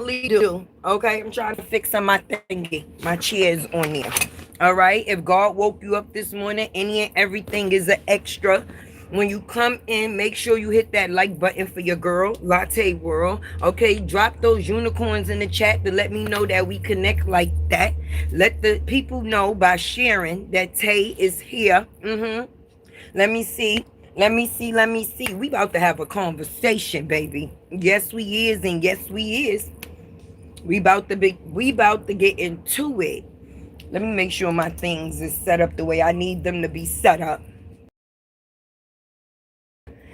definitely do. Okay, I'm trying to fix on my thingy. My chair's on there. All right. If God woke you up this morning, any and everything is an extra. When you come in, make sure you hit that like button for your girl, Latte World. Okay, drop those unicorns in the chat to let me know that we connect like that. Let the people know by sharing that Tay is here. Let me see. Let me see. We about to have a conversation, baby. Yes, we is, and yes, we is. We about to get into it. Let me make sure my things is set up the way I need them to be set up.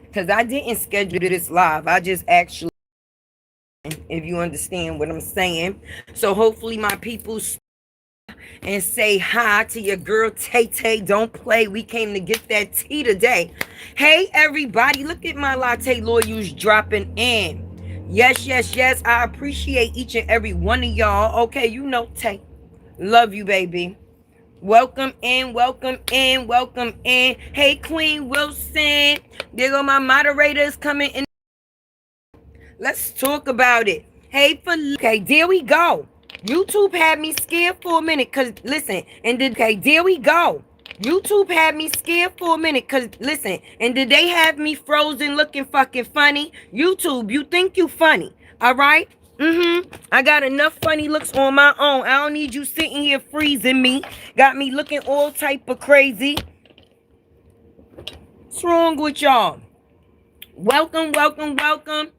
Because I didn't schedule this live. I just actually, if you understand what I'm saying. So hopefully my people and say hi to your girl Tay Tay. Don't play. We came to get that tea today. Hey, everybody. Look at my latte lawyers dropping in. Yes, yes, yes. I appreciate each and every one of y'all. Okay, you know Tay. Love you, baby. Welcome in, welcome in, welcome in. Hey, Queen Wilson. There go my moderators coming in. Let's talk about it. Hey, okay, there we go. YouTube had me scared for a minute, cause listen, and did okay, there we go. YouTube had me scared for a minute, cause listen, and did they have me frozen looking fucking funny? YouTube, you think you funny, all right? I got enough funny looks on my own. I don't need you sitting here freezing me. Got me looking all type of crazy. What's wrong with y'all? Welcome, welcome, welcome.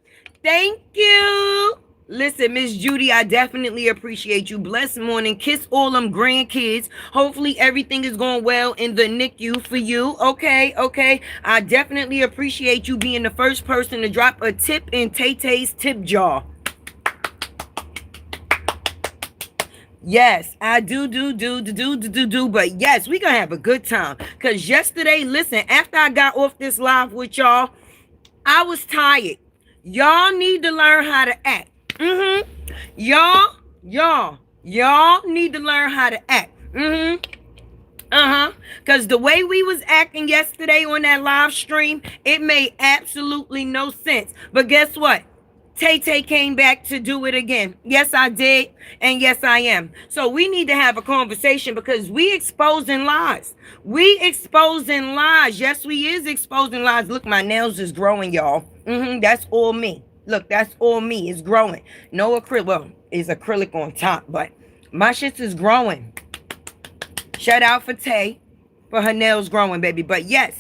Thank you. Listen, Miss Judy, I definitely appreciate you. Blessed morning. Kiss all them grandkids. Hopefully everything is going well in the NICU for you. Okay, okay. I definitely appreciate you being the first person to drop a tip in Tay Tay's tip jar. Yes, I do. But yes, we gonna have a good time. Because yesterday, listen, after I got off this live with y'all, I was tired. Y'all need to learn how to act. Y'all need to learn how to act. Because the way we was acting yesterday on that live stream, it made absolutely no sense. But guess what? Tay Tay came back to do it again. Yes, I did. And yes, I am. So we need to have a conversation because we exposing lies. We exposing lies. Yes, we is exposing lies. Look, my nails is growing, y'all. That's all me. Look, that's all me. It's growing. No acrylic. Well, it's acrylic on top, but my shit is growing. Shout out for Tay for her nails growing, baby. But yes,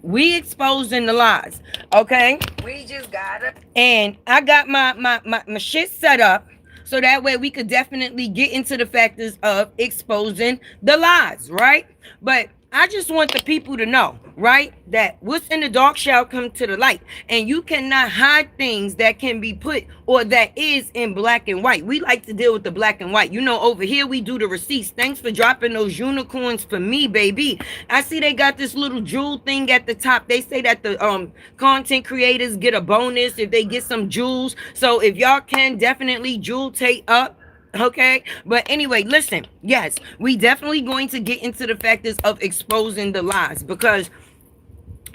we exposing the lies. Okay? We just got it. And I got my shit set up so that way we could definitely get into the factors of exposing the lies, right? But I just want the people to know, right, that what's in the dark shall come to the light. And you cannot hide things that can be put or that is in black and white. We like to deal with the black and white. You know, over here we do the receipts. Thanks for dropping those unicorns for me, baby. I see they got this little jewel thing at the top. They say that the content creators get a bonus if they get some jewels. So if y'all can, definitely jewel Tay up. Okay, but anyway, listen, yes, we definitely going to get into the factors of exposing the lies because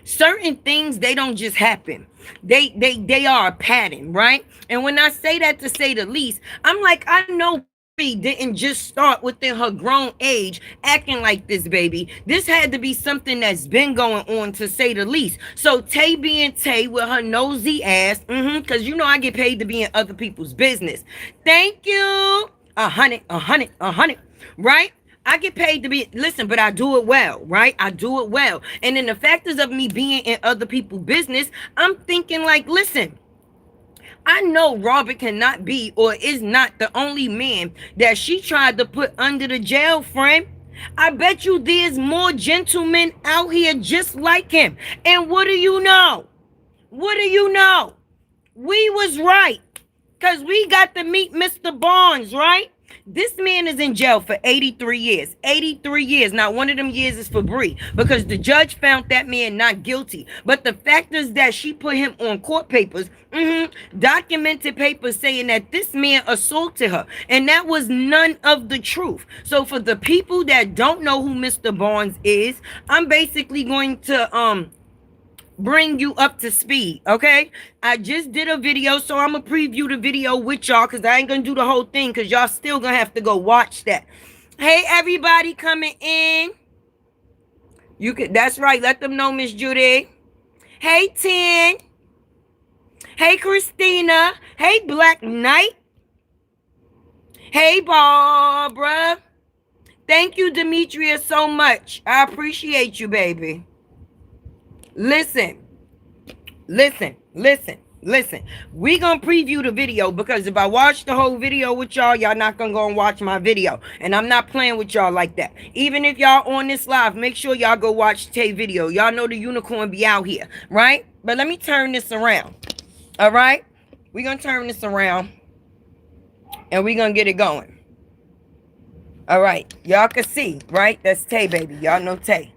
certain things, they don't just happen. They are a pattern, right? And when I say that, to say the least, I'm like, I know didn't just start within her grown age acting like this, baby. This had to be something that's been going on, to say the least. So Tay being Tay with her nosy ass, because you know I get paid to be in other people's business. Thank you. 100, right? I get paid to be, listen, but I do it well, right? I do it well. And in the factors of me being in other people's business, I'm thinking like, listen, I know Robert cannot be or is not the only man that she tried to put under the jail, friend. I bet you there's more gentlemen out here just like him. And what do you know? What do you know? We was right. Because we got to meet Mr. Barnes, right? This man is in jail for 83 years. 83 years. Now, one of them years is for Bree because the judge found that man not guilty. But the fact is that she put him on court papers, documented papers saying that this man assaulted her. And that was none of the truth. So for the people that don't know who Mr. Barnes is, I'm basically going to bring you up to speed, okay? I just did a video, so I'm gonna preview the video with y'all because I ain't gonna do the whole thing because y'all still gonna have to go watch that. Hey, everybody coming in. You could, that's right. Let them know, Miss Judy. Hey, Tin. Hey, Christina. Hey, Black Knight. Hey, Barbara. Thank you, Demetria, so much. I appreciate you, baby. Listen. We gonna preview the video because if I watch the whole video with y'all, y'all not gonna go and watch my video. And I'm not playing with y'all like that. Even if y'all on this live, make sure y'all go watch Tay video. Y'all know the unicorn be out here, right? But let me turn this around. All right? We gonna turn this around and we gonna get it going. All right, y'all can see, right? That's Tay, baby. Y'all know Tay.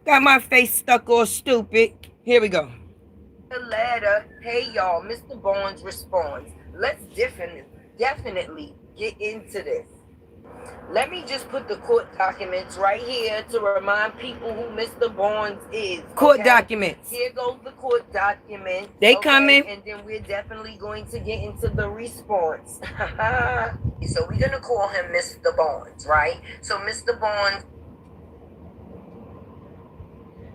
Got my face stuck all stupid. Here we go. The letter. Hey, y'all. Mr. Barnes responds. Let's definitely get into this. Let me just put the court documents right here to remind people who Mr. Barnes is. Court documents. Here goes the court documents. They coming. And then we're definitely going to get into the response. So we're going to call him Mr. Barnes, right? So Mr. Barnes,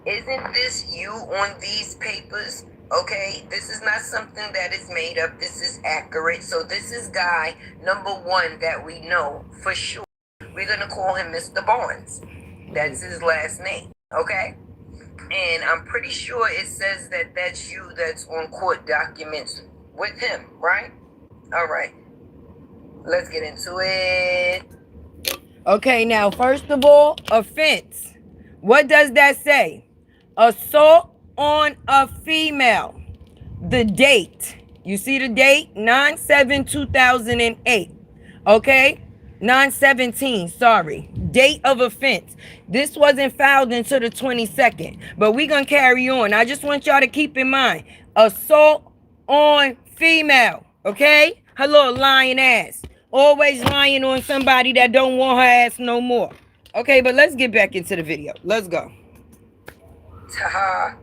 isn't this you on these papers? Okay, this is not something that is made up. This is accurate. So this is guy number one that we know for sure. We're going to call him Mr. Barnes. That's his last name. Okay? And I'm pretty sure it says that that's you that's on court documents with him, right? All right. Let's get into it. Okay, now, first of all, offense. What does that say? Assault on a female. The date. You see the date? 9/7/2008. Okay? 9/17, sorry. Date of offense. This wasn't filed until the 22nd. But we're going to carry on. I just want y'all to keep in mind. Assault on female. Okay? Her little lying ass. Always lying on somebody that don't want her ass no more. Okay, but let's get back into the video. Let's go. Ta-ha.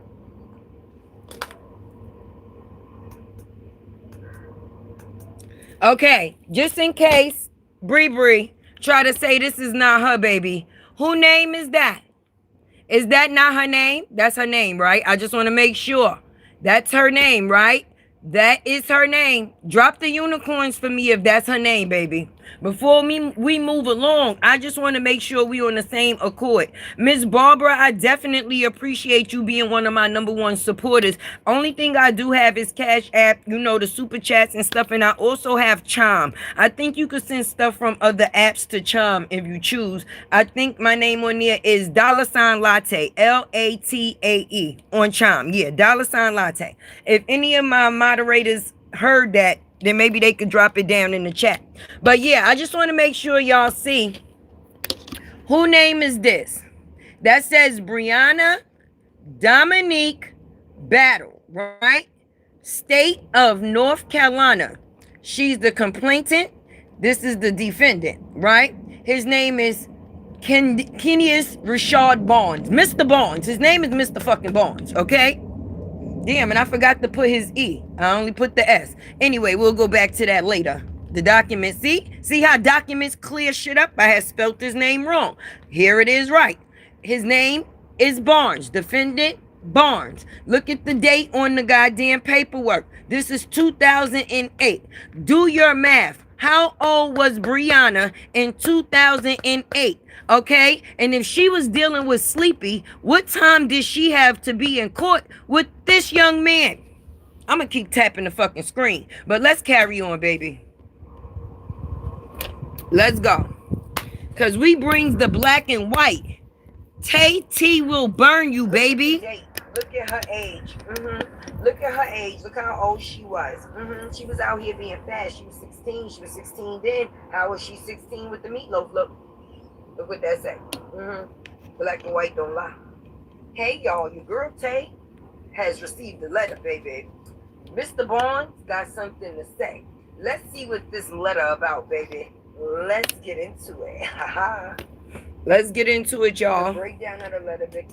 Okay, just in case Bree try to say this is not her baby. Who name is that? Is that not her name? That's her name, right? I just want to make sure. That's her name, right? That is her name. Drop the unicorns for me if that's her name, baby. Before we move along, I just want to make sure we on the same accord. Miss Barbara, I definitely appreciate you being one of my #1 supporters. Only thing I do have is Cash App, you know, the super chats and stuff, and I also have Chime. I think you could send stuff from other apps to Chime if you choose. I think my name on there is $Latte, LATAE on Chime. Yeah, $Latte. If any of my moderators heard that, then maybe they could drop it down in the chat. But yeah, I just want to make sure y'all see who name is this. That says Brianna Dominique Battle, right? State of North Carolina. She's the complainant. This is the defendant, right? His name is Kenius Rashad Barnes. Mr. Barnes. His name is Mr. fucking Barnes, okay? Damn, and I forgot to put his E. I only put the S. Anyway, we'll go back to that later. The document, see how documents clear shit up? I had spelt his name wrong. Here it is right. His name is Barnes. Defendant Barnes. Look at the date on the goddamn paperwork. This is 2008. Do your math. How old was Brianna in 2008? Okay, and if she was dealing with Sleepy, what time did she have to be in court with this young man? I'm gonna keep tapping the fucking screen, but let's carry on, baby. Let's go, cause we brings the black and white. Tay T will burn you, baby. Look at her age. Look at her age. Look how old she was. She was out here being fast. She was 16. She was 16 then. How was she 16 with the meatloaf? Look what that say. Black and white don't lie. Hey, y'all, your girl Tay has received a letter, baby. Mr. Barnes got something to say. Let's see what this letter about, baby. Let's get into it. Let's get into it, y'all. Break down of the letter, baby.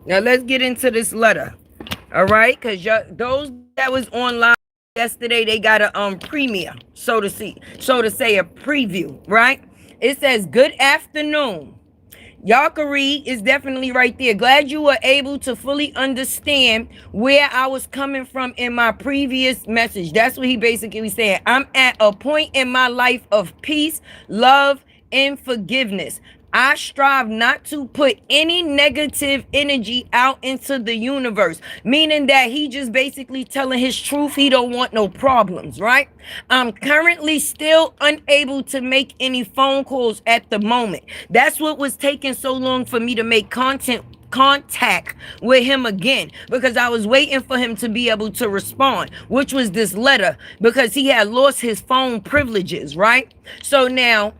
Now, let's get into this letter. All right, because those that was on live yesterday, they got a premiere, so to say, a preview, right? It says, "Good afternoon." Y'all can read. It's definitely right there. Glad you were able to fully understand where I was coming from in my previous message. That's what he basically said. I'm at a point in my life of peace, love, and forgiveness. I strive not to put any negative energy out into the universe, meaning that he just basically telling his truth. He don't want no problems, right? I'm currently still unable to make any phone calls at the moment. That's what was taking so long for me to make contact with him again, because I was waiting for him to be able to respond, which was this letter, because he had lost his phone privileges, right? So now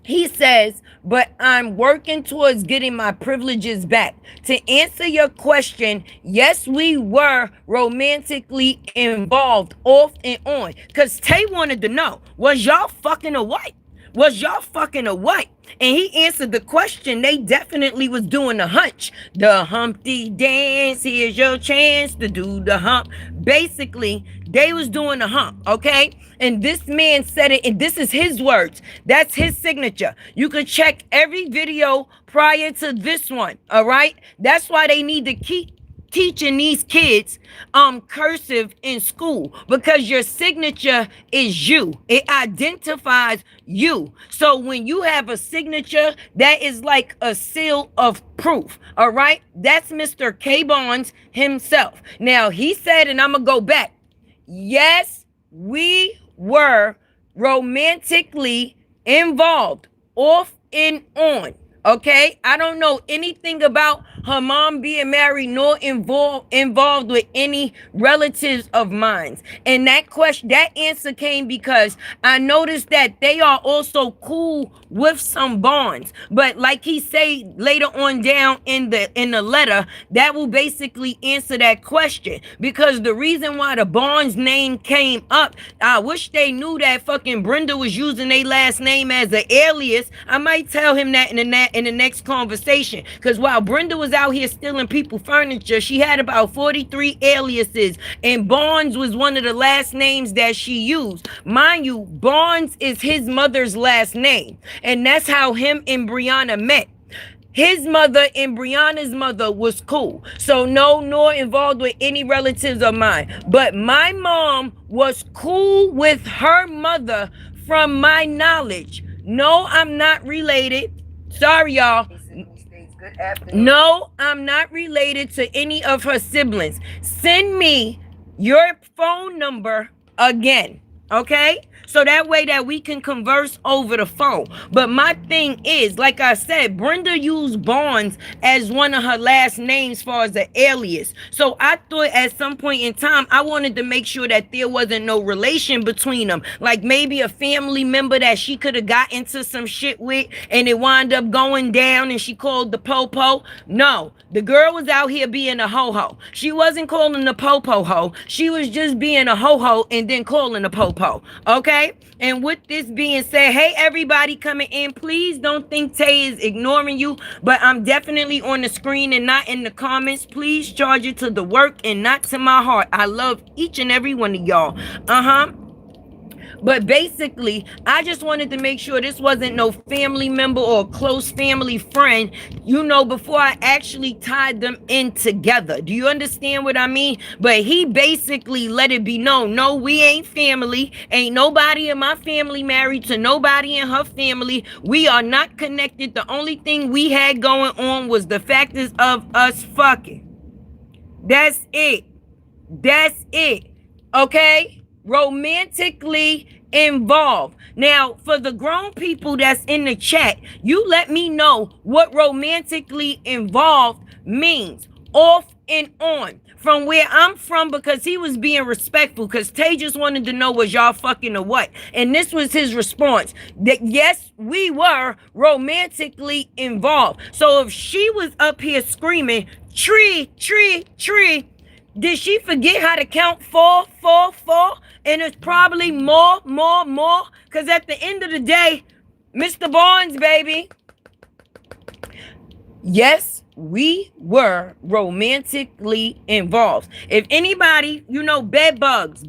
he says, but I'm working towards getting my privileges back. To answer your question, yes, we were romantically involved off and on. Because Tay wanted to know, was y'all fucking or what? Was y'all fucking or what? And he answered the question. They definitely was doing the hunch. The Humpty dance. Here's your chance to do the hump. Basically, they was doing the hump, okay? And this man said it, and this is his words. That's his signature. You could check every video prior to this one, all right? That's why they need to keep teaching these kids cursive in school, because your signature is you. It identifies you. So when you have a signature, that is like a seal of proof. All right, that's Mr. K. Barnes himself. Now he said, and I'm gonna go back, yes, we were romantically involved off and on. Okay, I don't know anything about her mom being married nor involved with any relatives of mine. And that answer came because I noticed that they are also cool with some Barnes. But like he say later on down in the letter, that will basically answer that question. Because the reason why the Barnes name came up, I wish they knew that fucking Brenda was using their last name as an alias. I might tell him that in the next conversation, because while Brenda was out here stealing people furniture, she had about 43 aliases, and Barnes was one of the last names that she used. Mind you, Barnes is his mother's last name, and that's how him and BRIANA met. His mother and BRIANA's mother was cool, so no, nor involved with any relatives of mine. But my mom was cool with her mother from my knowledge. No, I'm not related. Sorry, y'all. No, I'm not related to any of her siblings. Send me your phone number again, okay? So that way that we can converse over the phone. But my thing is, like I said, Brenda used Barnes as one of her last names as far as the alias. So I thought at some point in time, I wanted to make sure that there wasn't no relation between them. Like maybe a family member that she could have got into some shit with, and it wound up going down and she called the po-po. No, the girl was out here being a ho-ho. She wasn't calling the po-po ho. She was just being a ho-ho and then calling the po-po. Okay? And with this being said, hey, everybody coming in, please don't think Tay is ignoring you, but I'm definitely on the screen and not in the comments. Please charge it to the work and not to my heart. I love each and every one of y'all. But basically, I just wanted to make sure this wasn't no family member or close family friend, you know, before I actually tied them in together. Do you understand what I mean? But he basically let it be known, no, we ain't family. Ain't nobody in my family married to nobody in her family. We are not connected. The only thing we had going on was the factors of us fucking. That's it. That's it. Okay? Romantically involved. Now, for the grown people that's in the chat, you let me know what romantically involved means. Off and on. From where I'm from, because he was being respectful, because Tay just wanted to know, was y'all fucking or what? And this was his response, that yes, we were romantically involved. So if she was up here screaming, tree, tree, tree, did she forget how to count 4, 4, 4? And it's probably more. Because at the end of the day, Mr. Barnes, baby, Yes, we were romantically involved. If anybody, bed bugs,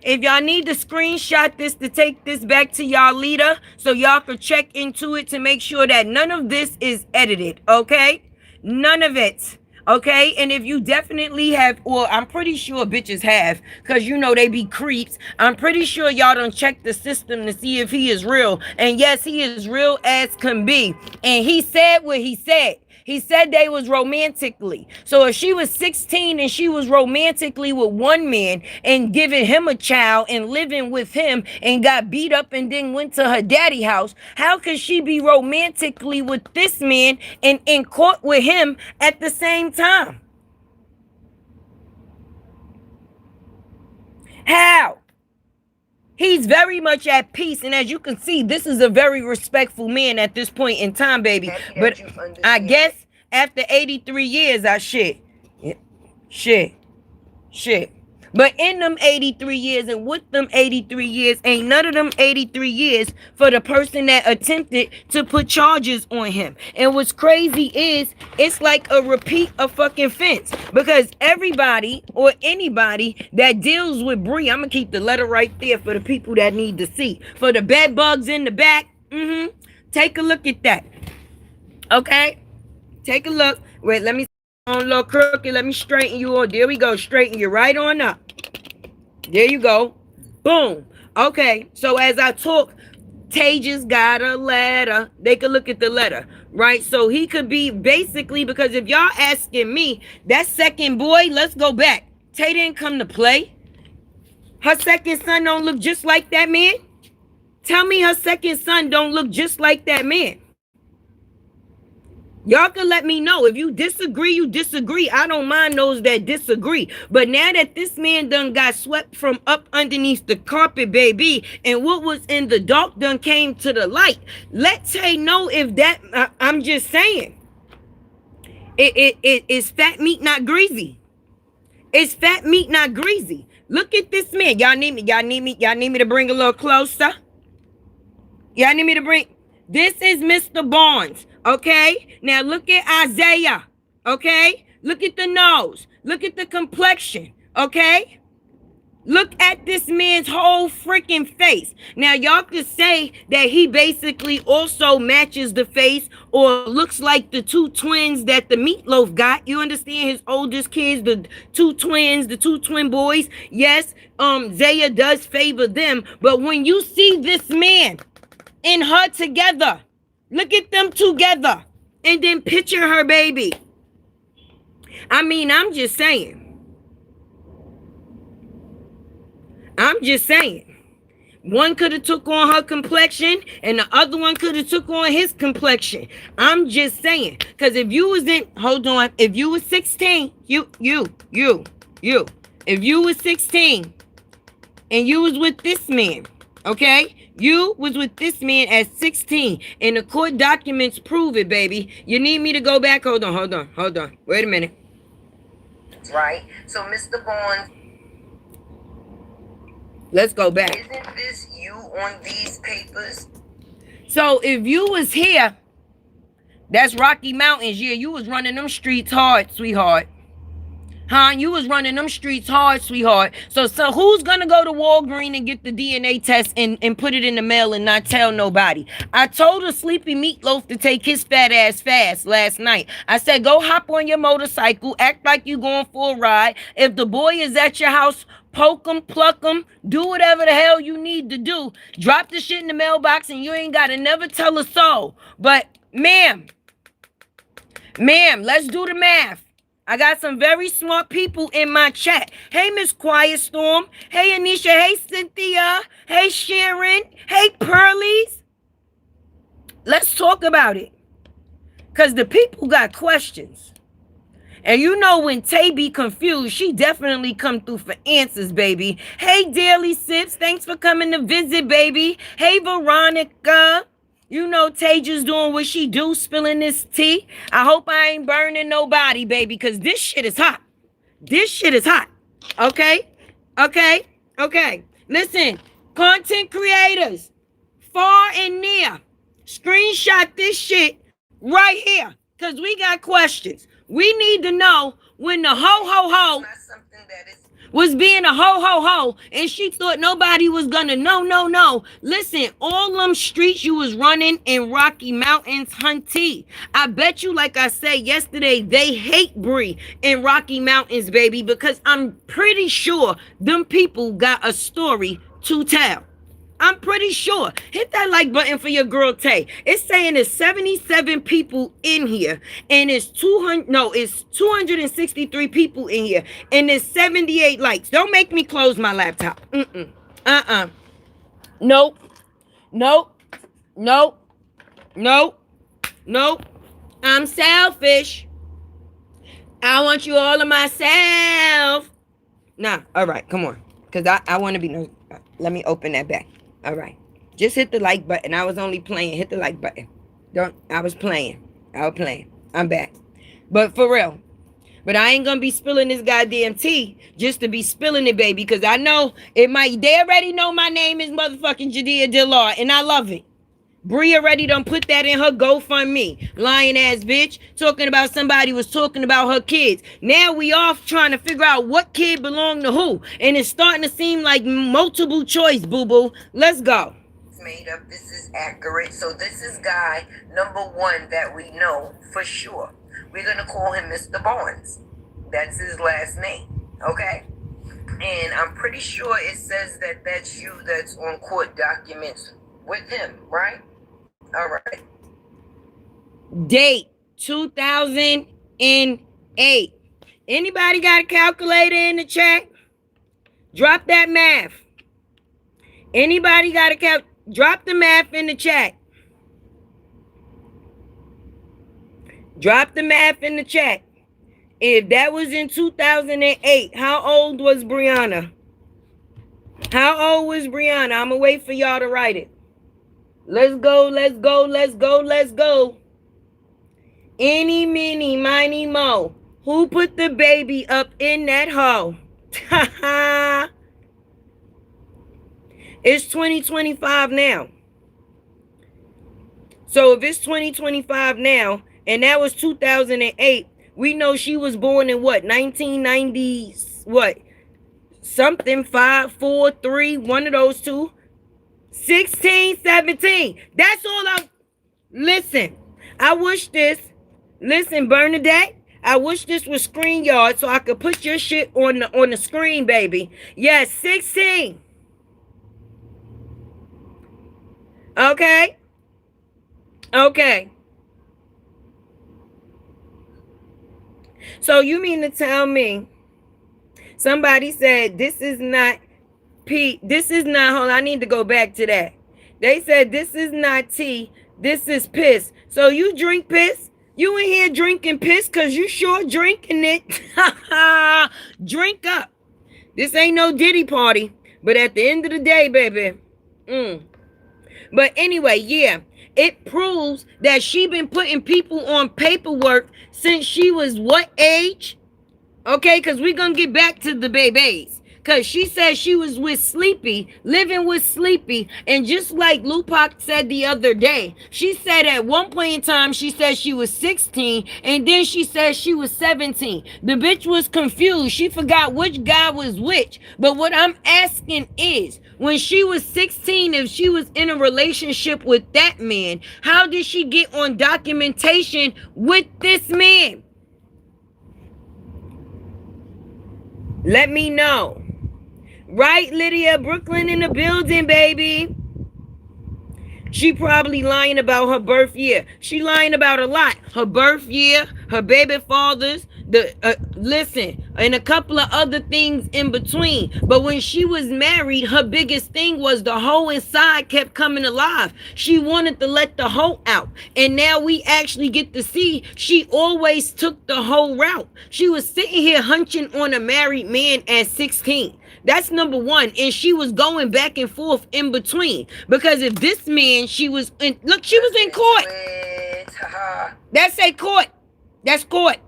if y'all need to screenshot this to take this back to y'all leader so y'all could check into it to make sure that none of this is edited, okay? None of it. Okay, and if you definitely have, or I'm pretty sure bitches have, because they be creeps. I'm pretty sure y'all don't check the system to see if he is real. And yes, he is real as can be. And he said what he said. He said they was romantically. So if she was 16 and she was romantically with one man and giving him a child and living with him and got beat up and then went to her daddy house, how could she be romantically with this man and in court with him at the same time? How? He's very much at peace, and as you can see, this is a very respectful man at this point in time, baby. But I guess after 83 years, shit. But in them 83 years and with them 83 years, ain't none of them 83 years for the person that attempted to put charges on him. And what's crazy is it's like a repeat of fucking fence, because everybody or anybody that deals with Bree, I'm gonna keep the letter right there for the people that need to see. For the bed bugs in the back, take a look at that. Okay? Take a look. Wait, let me on a little crooked. Let me straighten you on. There we go. Straighten you right on up. There you go. Boom. Okay. So as I talk, Tages got a letter. They could look at the letter, right? So he could be basically, because if y'all asking me, that second boy, let's go back. Tay didn't come to play. Her second son don't look just like that man. Tell me her second son don't look just like that man. Y'all can let me know. If you disagree, you disagree. I don't mind those that disagree. But now that this man done got swept from up underneath the carpet, baby, and what was in the dark done came to the light, let's say no if that, I'm just saying. It's fat meat, not greasy. It's fat meat, not greasy. Look at this man. Y'all need me to bring a little closer. Y'all need me to bring... This is Mr. Barnes, okay? Now look at Isaiah, okay? Look at the nose. Look at the complexion, okay? Look at this man's whole freaking face. Now y'all could say that he basically also matches the face or looks like the two twins that the Meatloaf got. You understand? His oldest kids, the two twins, the two twin boys. Yes, Zaya does favor them. But when you see this man and her together, look at them together, and then picture her baby. I mean, I'm just saying. One could have took on her complexion, and the other one could have took on his complexion. I'm just saying, because if you was if you was 16, if you was 16, and you was with this man, okay? You was with this man at 16, and the court documents prove it, baby. You need me to go back? Hold on. Wait a minute. Right. So, Mr. Barnes, let's go back. Isn't this you on these papers? So, if you was here, that's Rocky Mountains. Yeah, you was running them streets hard, sweetheart. Huh? You was running them streets hard, sweetheart. So who's gonna go to Walgreens and get the DNA test and put it in the mail and not tell nobody? I told a sleepy Meatloaf to take his fat ass fast last night. I said, go hop on your motorcycle, act like you going for a ride. If the boy is at your house, poke him, pluck him, do whatever the hell you need to do. Drop the shit in the mailbox and you ain't gotta never tell a soul. But ma'am, let's do the math. I got some very smart people in my chat. Hey, Miss Quiet Storm. Hey, Anisha. Hey, Cynthia. Hey, Sharon. Hey, Pearlies. Let's talk about it. Because the people got questions. And you know when Tay be confused, she definitely come through for answers, baby. Hey, Daily Sips. Thanks for coming to visit, baby. Hey, Veronica. You know Taja's doing what she do, spilling this tea. I hope I ain't burning nobody, baby, because this shit is hot. Okay? Listen, content creators, far and near, screenshot this shit right here. Because we got questions. We need to know when the ho was being a ho and she thought nobody was gonna know. No. Listen, all them streets you was running in Rocky Mountains, hunty. I bet you, like I said yesterday, they hate Bree in Rocky Mountains, baby, because I'm pretty sure them people got a story to tell. I'm pretty sure. Hit that like button for your girl Tay. It's saying there's 77 people in here, and it's 263 people in here, and there's 78 likes. Don't make me close my laptop. Nope. I'm selfish. I want you all to myself. Nah, all right, come on. Because I want to be no. Let me open that back. All right. Just hit the like button. I was only playing. Hit the like button. I was playing. I'm back. But for real. But I ain't gonna be spilling this goddamn tea just to be spilling it, baby. Because I know they already know my name is motherfucking Jadea Dillar. And I love it. Bree already done put that in her GoFundMe. Lying ass bitch. Talking about somebody was talking about her kids. Now we off trying to figure out what kid belonged to who. And it's starting to seem like multiple choice, boo-boo. Let's go. It's made up. This is accurate. So this is guy number 1 that we know for sure. We're going to call him Mr. Barnes. That's his last name. Okay? And I'm pretty sure it says that that's you that's on court documents with him, right? All right. Date 2008. Anybody got a calculator in the chat? Drop that math. Anybody got a drop the math in the chat. Drop the math in the chat. If that was in 2008, how old was Brianna? How old was Brianna? I'm gonna wait for y'all to write it. Let's go. Eeny, meeny, miny, mo. Who put the baby up in that hole? It's 2025 now. So if it's 2025 now, and that was 2008, we know she was born in what? 1990, what? Something, 5, 4, 3, one of those two. 16, 17. That's all listen, I wish this, listen, Bernadette, I wish this was ScreenYard so I could put your shit on the screen, baby. Yes, 16. Okay. So you mean to tell me somebody said this is not P, this is not, hold on, I need to go back to that. They said this is not tea, this is piss. So you drink piss? You in here drinking piss because you sure drinking it. Drink up. This ain't no Diddy party. But at the end of the day, baby. But anyway, yeah. It proves that she been putting people on paperwork since she was what age? Okay, because we're going to get back to the babies. Because she said she was with Sleepy, living with Sleepy. And just like Lupac said the other day, she said at one point in time, she said she was 16. And then she said she was 17. The bitch was confused. She forgot which guy was which. But what I'm asking is, when she was 16, if she was in a relationship with that man, how did she get on documentation with this man? Let me know. Right, Lydia? Brooklyn in the building, baby. She probably lying about her birth year. She lying about a lot. Her birth year, her baby fathers, listen, and a couple of other things in between. But when she was married, her biggest thing was the hoe inside kept coming alive. She wanted to let the hoe out. And now we actually get to see she always took the hoe route. She was sitting here hunching on a married man at 16. That's number one. And she was going back and forth in between. Because if this man, she was in, look, she was in court. That's a court. That's court.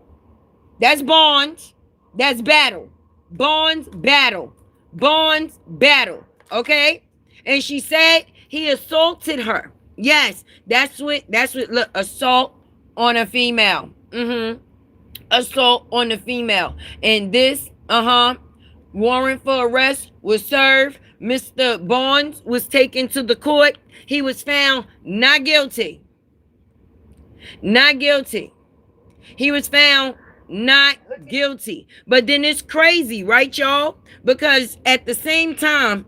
That's Barnes. That's battle. Barnes, battle. Barnes, battle. Okay? And she said he assaulted her. Yes, that's what, look, assault on a female. Assault on a female. And this, warrant for arrest was served. Mr. Barnes was taken to the court. He was found not guilty. Not guilty. He was found not guilty. But then it's crazy, right, y'all? Because at the same time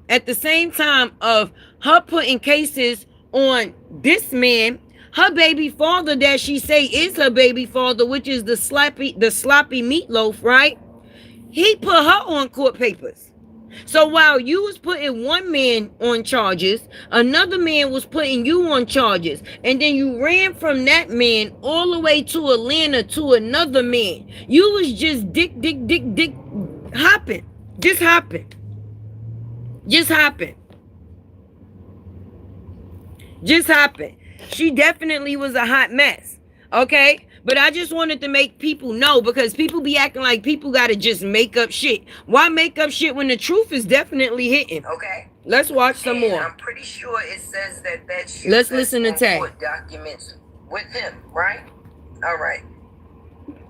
of her putting cases on this man, her baby father that she say is her baby father, which is the sloppy meatloaf, right? He put her on court papers. So while you was putting one man on charges, another man was putting you on charges. And then you ran from that man all the way to Atlanta to another man. You was just dick hopping. Just hopping. Just hopping. Just hopping. She definitely was a hot mess. Okay? But I just wanted to make people know, because people be acting like people gotta just make up shit. Why make up shit when the truth is definitely hitting? Okay. Let's watch some more. I'm pretty sure it says that shit. Let's listen to Tay. Documents with him, right? All right.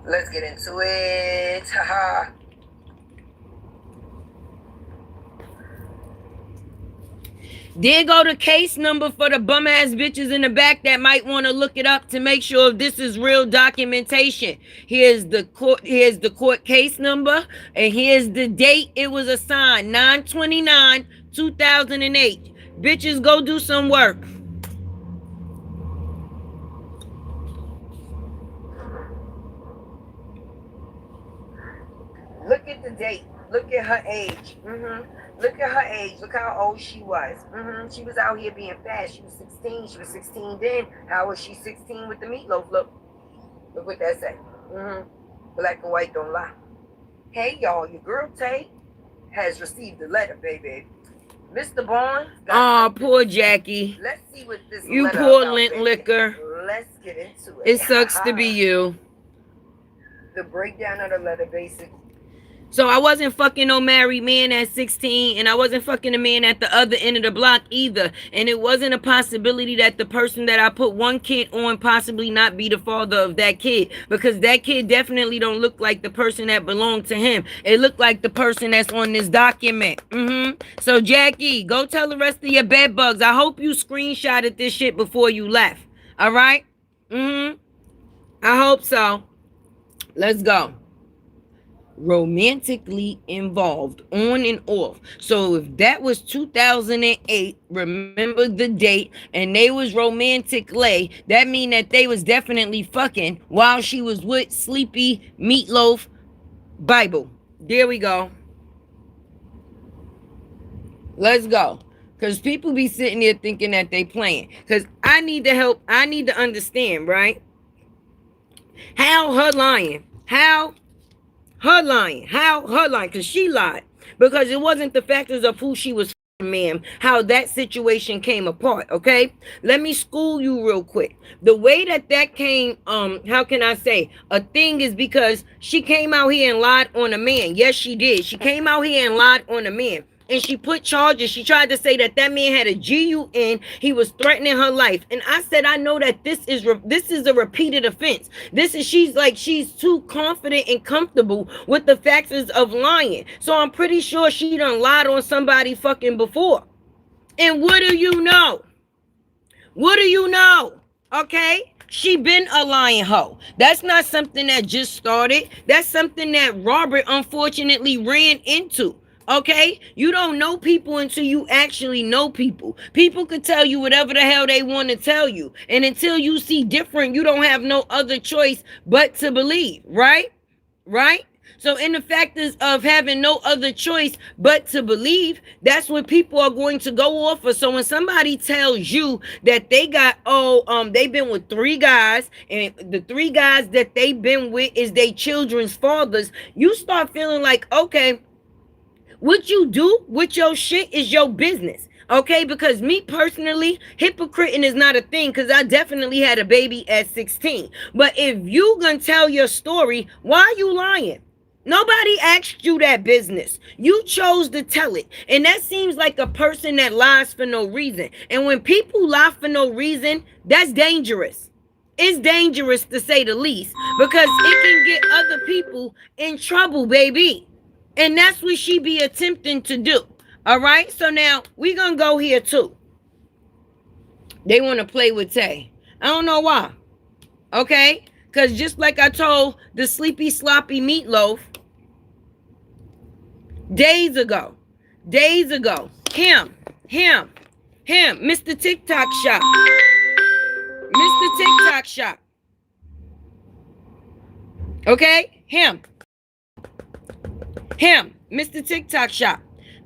Let's get into it. Haha. There go the case number for the bum ass bitches in the back that might want to look it up to make sure if this is real documentation. Here's the court case number, and here's the date it was assigned, 9/29/2008. Bitches, go do some work. Look at the date. Look at her age. Look at her age. Look how old she was. She was out here being fast. She was 16. She was 16 then. How was she 16 with the meatloaf? Look what that say. Black and white don't lie. Hey, y'all. Your girl Tay has received the letter, baby. Mr. Barnes. Oh, poor Jackie. Let's see what this you letter poor about, lint baby. Liquor. Let's get into it. It sucks to be you. The breakdown of the letter, basically. So I wasn't fucking no married man at 16, and I wasn't fucking a man at the other end of the block either. And it wasn't a possibility that the person that I put one kid on possibly not be the father of that kid, because that kid definitely don't look like the person that belonged to him. It looked like the person that's on this document. So Jackie, go tell the rest of your bed bugs. I hope you screenshotted this shit before you left. All right? I hope so. Let's go. Romantically involved, on and off. So if that was 2008, remember the date, and they was romantically, that mean that they was definitely fucking while she was with Sleepy Meatloaf Bible. There we go. Let's go. Because people be sitting there thinking that they playing. Because I need to help. I need to understand, right? How her lying. How her lying. Because she lied. Because it wasn't the factors of who she was, ma'am, how that situation came apart, okay? Let me school you real quick. The way that came, how can I say, a thing is because she came out here and lied on a man. Yes, she did. She came out here and lied on a man. And she put charges. She tried to say that man had a GUN. He was threatening her life. And I said, I know that this is a repeated offense. She's too confident and comfortable with the factors of lying. So I'm pretty sure she done lied on somebody fucking before. And what do you know? What do you know? Okay? She been a lying hoe. That's not something that just started. That's something that Robert unfortunately ran into. Okay? You don't know people until you actually know people. People could tell you whatever the hell they want to tell you. And until you see different, you don't have no other choice but to believe. Right? Right? So in the factors of having no other choice but to believe, that's what people are going to go off of. So when somebody tells you that they got, they've been with 3 guys, and the 3 guys that they've been with is their children's fathers, you start feeling like, okay, what you do with your shit is your business. Okay, because me personally, hypocriting is not a thing, because I definitely had a baby at 16. But if you gonna tell your story, why are you lying? Nobody asked you that business. You chose to tell it. And that seems like a person that lies for no reason. And when people lie for no reason, that's dangerous. It's dangerous to say the least because it can get other people in trouble, baby. And that's what she be attempting to do. All right. So now we gonna go here too. They want to play with Tay. I don't know why. Okay. Because just like I told the sleepy sloppy meatloaf days ago, him, Mr. TikTok shop, Mr. TikTok shop. Okay, him, Mr. TikTok shop.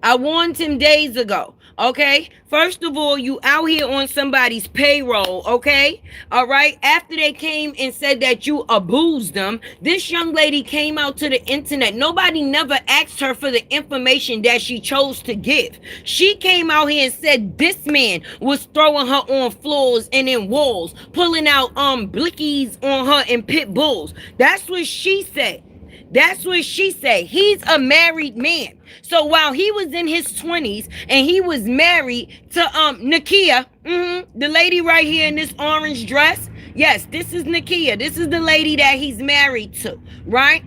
I warned him days ago. Okay, first of all, you out here on somebody's payroll. Okay, all right. After they came and said that you abused them, this young lady came out to the internet. Nobody never asked her for the information that she chose to give. She came out here and said this man was throwing her on floors and in walls, pulling out blickies on her and pit bulls. That's what she said. That's what she said. He's a married man. So while he was in his 20s and he was married to Nakia, the lady right here in this orange dress. Yes, this is Nakia. This is the lady that he's married to, right?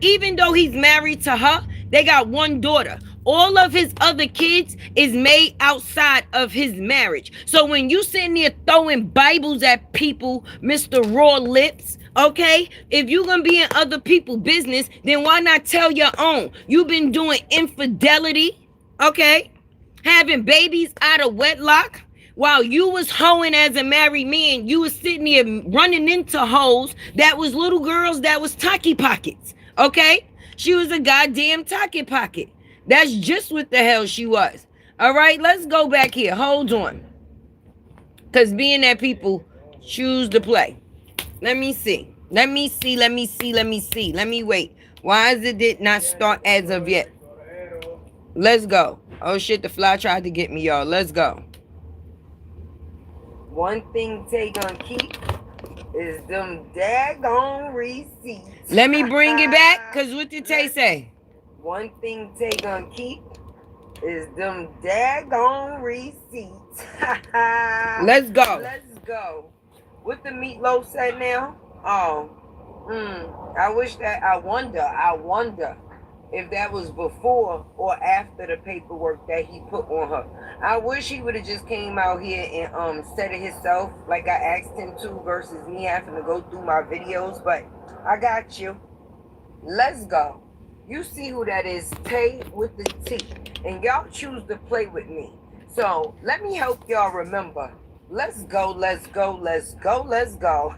Even though he's married to her, they got one daughter. All of his other kids is made outside of his marriage. So when you sitting there throwing Bibles at people, Mr. Raw Lips, okay, if you're gonna be in other people's business, then why not tell your own? You've been doing infidelity, okay, having babies out of wedlock. While you was hoeing as a married man, you was sitting there running into hoes that was little girls that was Taki Pockets, okay? She was a goddamn Taki Pocket. That's just what the hell she was. All right, let's go back here. Hold on. Because being that people choose to play. Let me see. Let me wait. Why is it did not start as of yet? Let's go. Oh shit, the fly tried to get me, y'all. Let's go. One thing Tay gonna keep is them daggone receipts. Let me bring it back, because what did Tay say? One thing Tay gonna keep is them daggone receipts. Let's go. Let's go. What the meatloaf said now? Oh, I wonder if that was before or after the paperwork that he put on her. I wish he would have just came out here and said it himself like I asked him to versus me having to go through my videos, but I got you. Let's go. You see who that is, Tay with the T. And y'all choose to play with me. So let me help y'all remember. Let's go, let's go, let's go, let's go.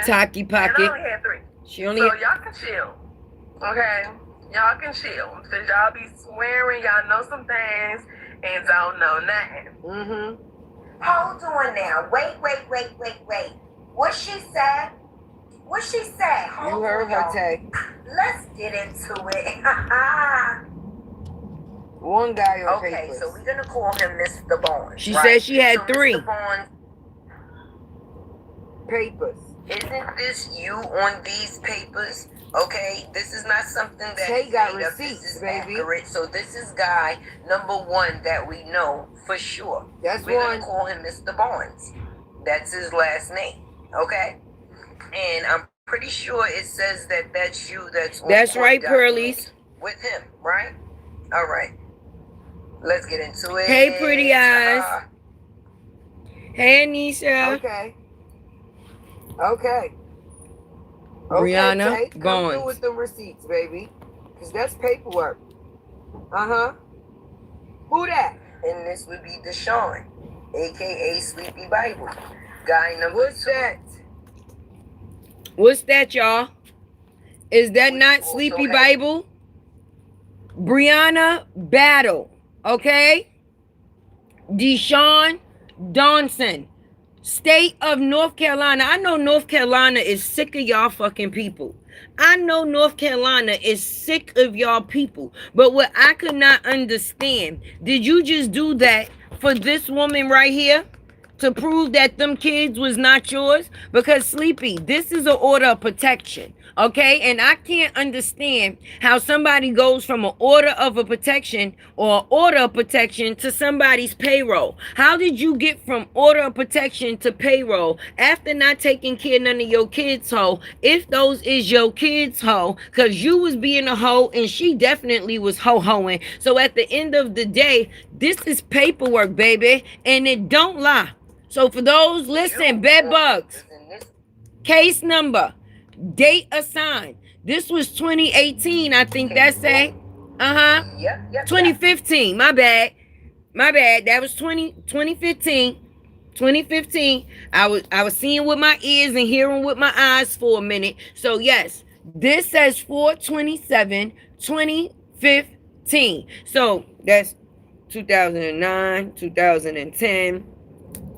Taki Pocket. And I only had 3. She only so y'all can chill. Okay? Y'all can chill. Because y'all be swearing y'all know some things and don't know nothing. Hold on now. Wait. What she said? Hold You heard her, Tay. Let's get into it. One guy on okay, papers. so we're going to call him Mr. Barnes. She said she had so 3. Mr. Barnes, Papers. isn't this you on these papers? Okay, this is not something that Tay got made up. receipts, This is baby. accurate. So this is guy number 1 that we know for sure. That's We're one. going to call him Mr. Barnes. That's his last name. Okay? And I'm pretty sure it says that that's you that's on That's court right, documents Pearlies. with him, right? All right. Let's get into it. Hey, pretty eyes. Hey, Anisha. Okay. BRIANA Tay, come BARNS. through with the receipts, baby. Because that's paperwork. Who that? And this would be Deshaun, a.k.a. Sleepy Bible. Guy number 2. What's that, y'all? Is that not Sleepy Bible? BRIANA Battle. Okay? Deshaun Donson. State of North Carolina. I know North Carolina is sick of y'all fucking people. I know North Carolina is sick of y'all people. But what I could not understand, did you just do that for this woman right here? to prove that them kids was not yours? Because Sleepy, this is an order of protection. Okay, and I can't understand how somebody goes from an order of a protection or order of protection to somebody's payroll. How did you get from order of protection to payroll after not taking care of none of your kids' hoe? If those is your kids' hoe, because you was being a hoe and she definitely was ho-hoing. So at the end of the day, this is paperwork, baby, and it don't lie. So for those, listen, bed bugs, case number, date assigned. This was 2018, I think that's say. Yep. 2015. My bad. That was 2015. 2015. I was seeing with my ears and hearing with my eyes for a minute. So yes, this says 4/27, 2015. So that's 2009, 2010,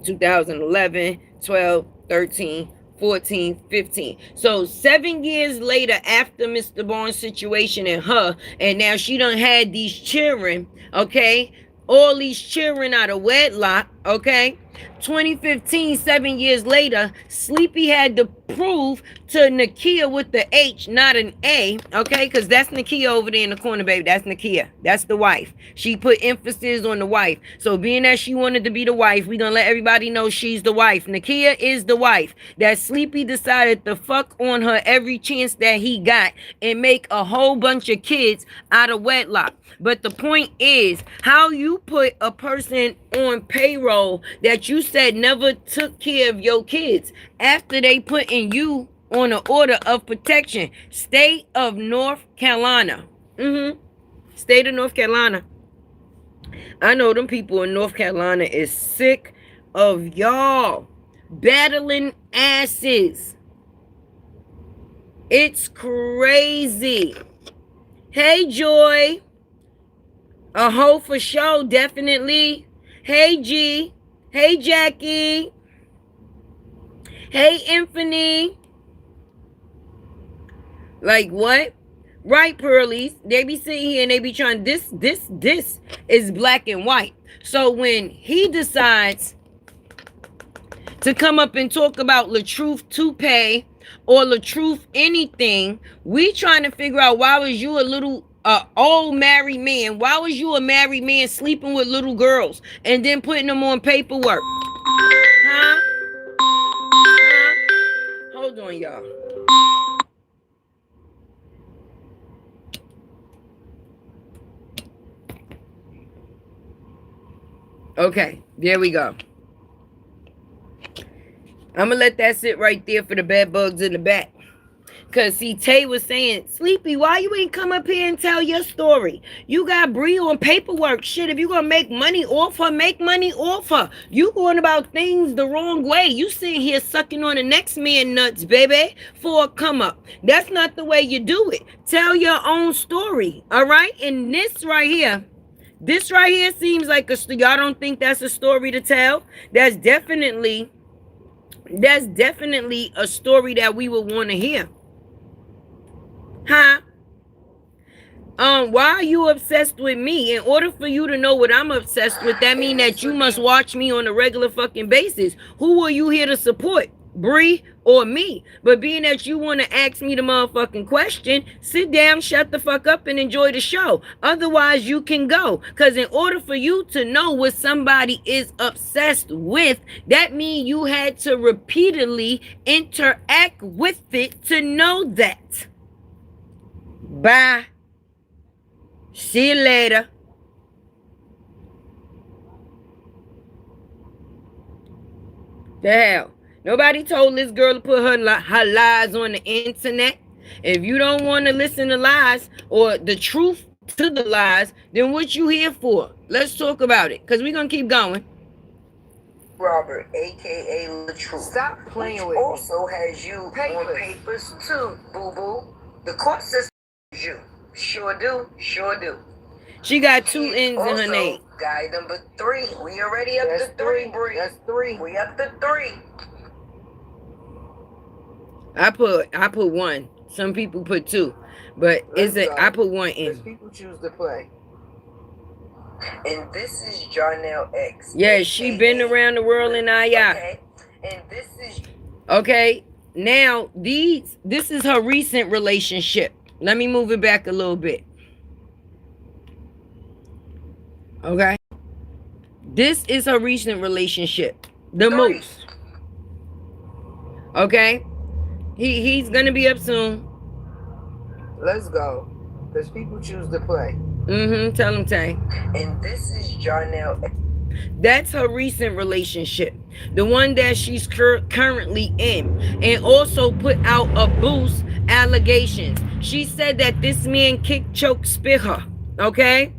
2011, 12, 13, 14, 15. So 7 years later after Mr. Barnes' situation and her, and now she done had these children, okay? All these children out of wedlock, okay? 2015, 7 years later, Sleepy had to prove to Nakia with the H, not an A, okay? Because that's Nakia over there in the corner, baby. That's Nakia. That's the wife. She put emphasis on the wife. So being that she wanted to be the wife, we gonna let everybody know she's the wife. Nakia is the wife that Sleepy decided to fuck on her every chance that he got and make a whole bunch of kids out of wedlock. But the point is, how you put a person on payroll that you said never took care of your kids after they putting you on an order of protection. State of North Carolina. State of North Carolina. I know them people in North Carolina is sick of y'all battling asses. It's crazy. Hey, Joy. A hoe for show, definitely. Hey, G. Hey, Jackie. Hey, Infinity. Like what? Right, Pearlies. They be sitting here and they be trying, this is black and white. So when he decides to come up and talk about LaTruth Toupee or LaTruth anything, we trying to figure out why was you a little old married man? Why was you a married man sleeping with little girls and then putting them on paperwork? Huh? Hold on, y'all. Okay, there we go. I'm gonna let that sit right there for the bed bugs in the back. Cause see, Tay was saying, Sleepy, why you ain't come up here and tell your story? You got Bree on paperwork. Shit, if you gonna make money off her, make money off her. You going about things the wrong way. You sitting here sucking on the next man nuts, baby, for a come up. That's not the way you do it. Tell your own story, all right? And this right here seems like y'all don't think that's a story to tell? That's definitely a story that we would want to hear. Huh? Why are you obsessed with me? In order for you to know what I'm obsessed with, that mean that you must watch me on a regular fucking basis. Who are you here to support? Bree or me? But being that you want to ask me the motherfucking question, sit down, shut the fuck up, and enjoy the show. Otherwise, you can go. Because in order for you to know what somebody is obsessed with, that means you had to repeatedly interact with it to know that. Bye. See you later. The hell? Nobody told this girl to put her lies on the internet. If you don't want to listen to lies or the truth to the lies, then what you here for? Let's talk about it, because we're going to keep going. Robert, a.k.a. LaTruth. Stop playing with also has you on papers too, boo-boo. The court system is you. Sure do. She got 2 N's in her name. Guy number 3. We already up to 3, Bree. That's 3. We up to 3. I put 1. Some people put 2. But I put 1 in. People choose to play. And this is Jarnell X. Yeah, she been around the world in Aya. Okay. And this is okay. Now this is her recent relationship. Let me move it back a little bit. Okay. This is her recent relationship. The most. Okay. He's gonna be up soon. Let's go. Because people choose to play. Tell him, Tay. And this is Jarnell. That's her recent relationship. The one that she's currently in. And also put out a boost allegations. She said that this man kick, choke, spit her. Okay?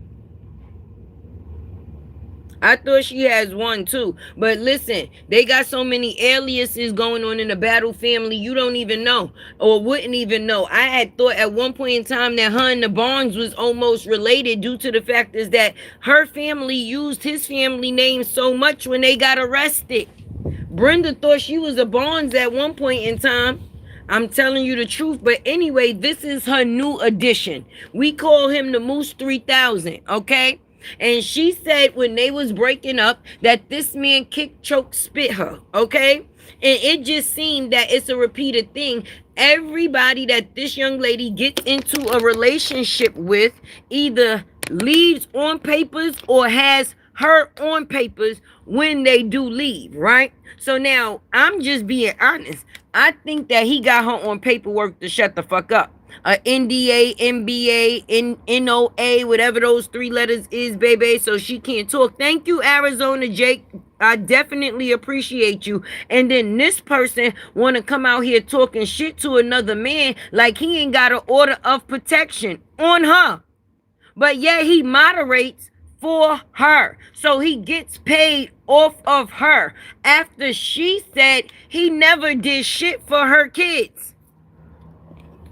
I thought she has one too. But listen, they got so many aliases going on in the Battle family, you don't even know or wouldn't even know. I had thought at one point in time that her and the Barnes was almost related due to the fact is that her family used his family name so much when they got arrested. Brenda thought she was a Barnes at one point in time. I'm telling you the truth. But anyway, this is her new addition. We call him the Moose 3000, okay? And she said when they was breaking up that this man kick, choke, spit her, okay? And it just seemed that it's a repeated thing. Everybody that this young lady gets into a relationship with either leaves on papers or has her on papers when they do leave, right? So now I'm just being honest. I think that he got her on paperwork to shut the fuck up. NDA, MBA, NOA, whatever those three letters is, baby, so she can't talk. Thank you, Arizona Jake. I definitely appreciate you. And then this person want to come out here talking shit to another man like he ain't got an order of protection on her. But yet he moderates for her. So he gets paid off of her after she said he never did shit for her kids.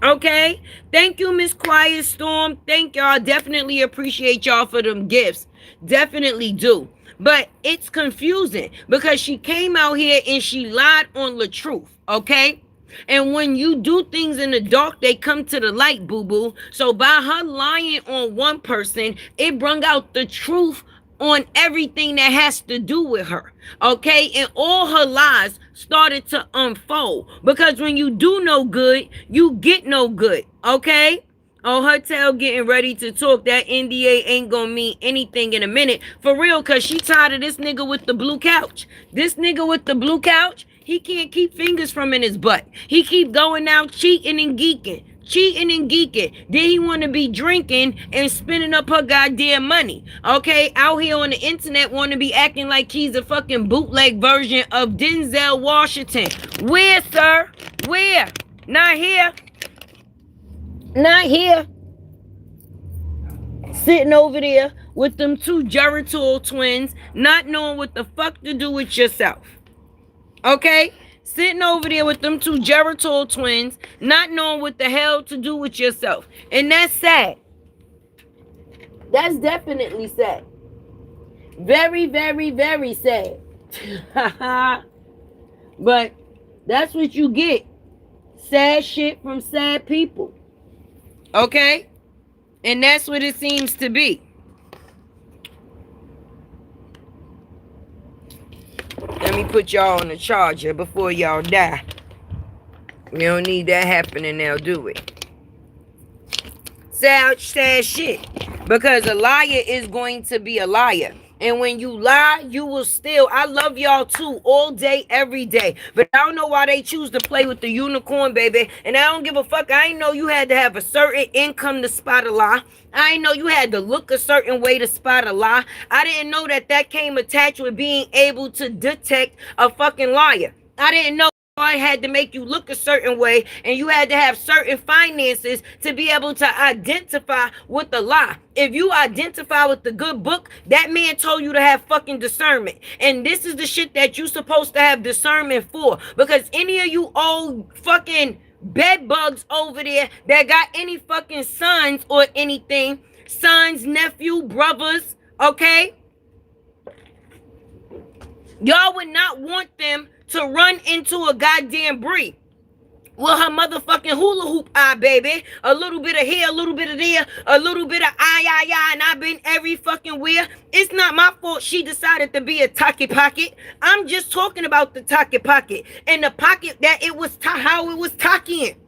Okay, thank you, Miss Quiet Storm. Thank y'all. Definitely appreciate y'all for them gifts. Definitely do. But it's confusing because she came out here and she lied on the truth. Okay, and when you do things in the dark, they come to the light, boo-boo. So by her lying on one person, it brought out the truth on everything that has to do with her. Okay, and all her lies started to unfold because when you do no good, you get no good. Okay. Oh, her tail getting ready to talk. That NDA ain't gonna mean anything in a minute. For real, cause she tired of this nigga with the blue couch. This nigga with the blue couch, he can't keep fingers from in his butt. He keep going out cheating and geeking. Cheating and geeking. Then he want to be drinking and spending up her goddamn money. Okay, out here on the internet want to be acting like he's a fucking bootleg version of Denzel Washington. Where, sir? Where? Not here. Not here. Sitting over there with them two Geritol twins, not knowing what the fuck to do with yourself. Okay? Sitting over there with them two Geritol twins, not knowing what the hell to do with yourself. And that's sad. That's definitely sad. Very, very, very sad. But that's what you get. Sad shit from sad people. Okay? And that's what it seems to be. Let me put y'all on the charger before y'all die. We don't need that happening now, do we? Sad shit. Because a liar is going to be a liar. And when you lie, you will steal. I love y'all too, all day, every day. But I don't know why they choose to play with the unicorn, baby. And I don't give a fuck. I ain't know you had to have a certain income to spot a lie. I ain't know you had to look a certain way to spot a lie. I didn't know that came attached with being able to detect a fucking liar. I didn't know I had to make you look a certain way and you had to have certain finances to be able to identify with the lie. If you identify with the good book, that man told you to have fucking discernment. And this is the shit that you supposed to have discernment for. Because any of you old fucking bed bugs over there that got any fucking sons or anything, sons, nephew, brothers, okay? Y'all would not want them to run into a goddamn Brie. With her motherfucking hula hoop eye, baby. A little bit of here, a little bit of there, a little bit of eye, and I've been every fucking where. It's not my fault she decided to be a Taki pocket. I'm just talking about the Taki pocket and the pocket that it was how it was talking.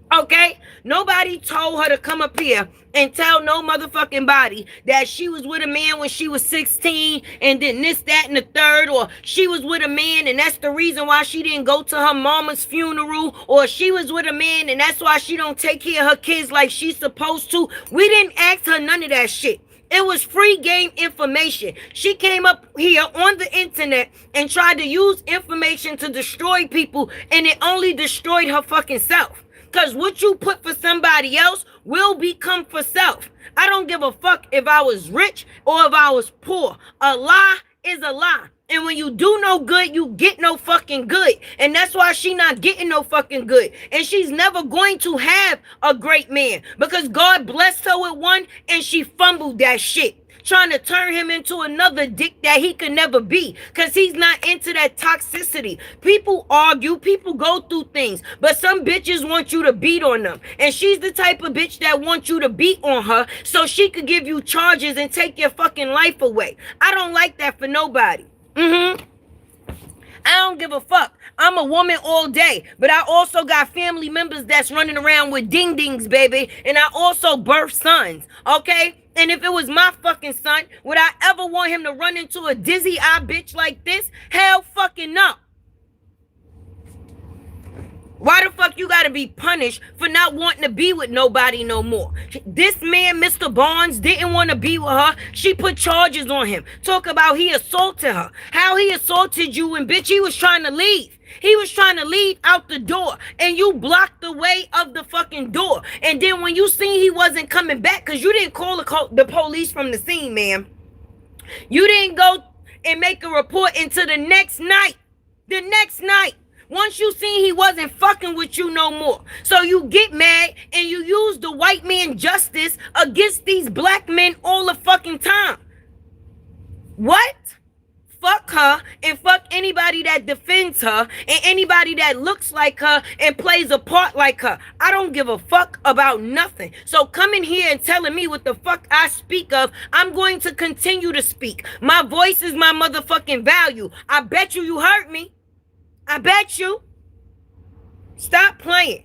Okay? Nobody told her to come up here and tell no motherfucking body that she was with a man when she was 16 and then this, that, and the third, or she was with a man and that's the reason why she didn't go to her mama's funeral, or she was with a man and that's why she don't take care of her kids like she's supposed to. We didn't ask her none of that shit. It was free game information. She came up here on the internet and tried to use information to destroy people, and it only destroyed her fucking self. Because what you put for somebody else will become for self. I don't give a fuck if I was rich or if I was poor. A lie is a lie. And when you do no good, you get no fucking good. And that's why she not getting no fucking good. And she's never going to have a great man. Because God blessed her with one and she fumbled that shit. Trying to turn him into another dick that he could never be, because he's not into that toxicity. People argue, people go through things, but some bitches want you to beat on them, and she's the type of bitch that wants you to beat on her so she could give you charges and take your fucking life away. I don't like that for nobody. I don't give a fuck. I'm a woman all day, but I also got family members that's running around with ding-dings, baby, and I also birth sons, okay? And if it was my fucking son, would I ever want him to run into a dizzy-eye bitch like this? Hell fucking no. Why the fuck you gotta be punished for not wanting to be with nobody no more? This man, Mr. Barnes, didn't want to be with her. She put charges on him. Talk about he assaulted her. How he assaulted you, and bitch, he was trying to leave. He was trying to leave out the door, and you blocked the way of the fucking door. And then when you seen he wasn't coming back, because you didn't call the police from the scene, ma'am. You didn't go and make a report until the next night. The next night. Once you seen he wasn't fucking with you no more. So you get mad and you use the white man justice against these black men all the fucking time. What? Fuck her and fuck anybody that defends her and anybody that looks like her and plays a part like her. I don't give a fuck about nothing. So coming here and telling me what the fuck I speak of, I'm going to continue to speak. My voice is my motherfucking value. I bet you heard me. I bet you. Stop playing.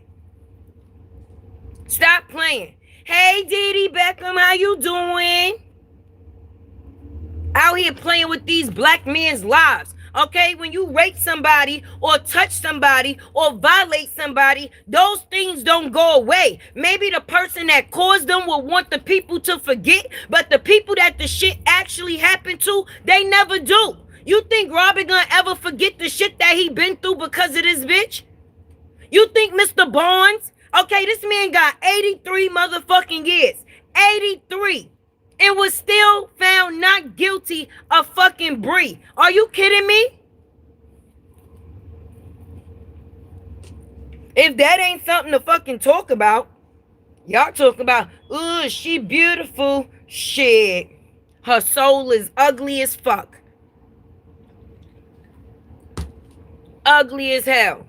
Stop playing. Hey, Didi Beckham, how you doing? Out here playing with these black men's lives. Okay, when you rape somebody or touch somebody or violate somebody, those things don't go away. Maybe the person that caused them will want the people to forget, but the people that the shit actually happened to, they never do. You think Robin gonna ever forget the shit that he been through because of this bitch? You think Mr. Barnes? Okay, this man got 83 motherfucking years. 83. And was still found not guilty of fucking Bree. Are you kidding me? If that ain't something to fucking talk about, y'all talk about, ooh, she beautiful. Shit. Her soul is ugly as fuck. Ugly as hell.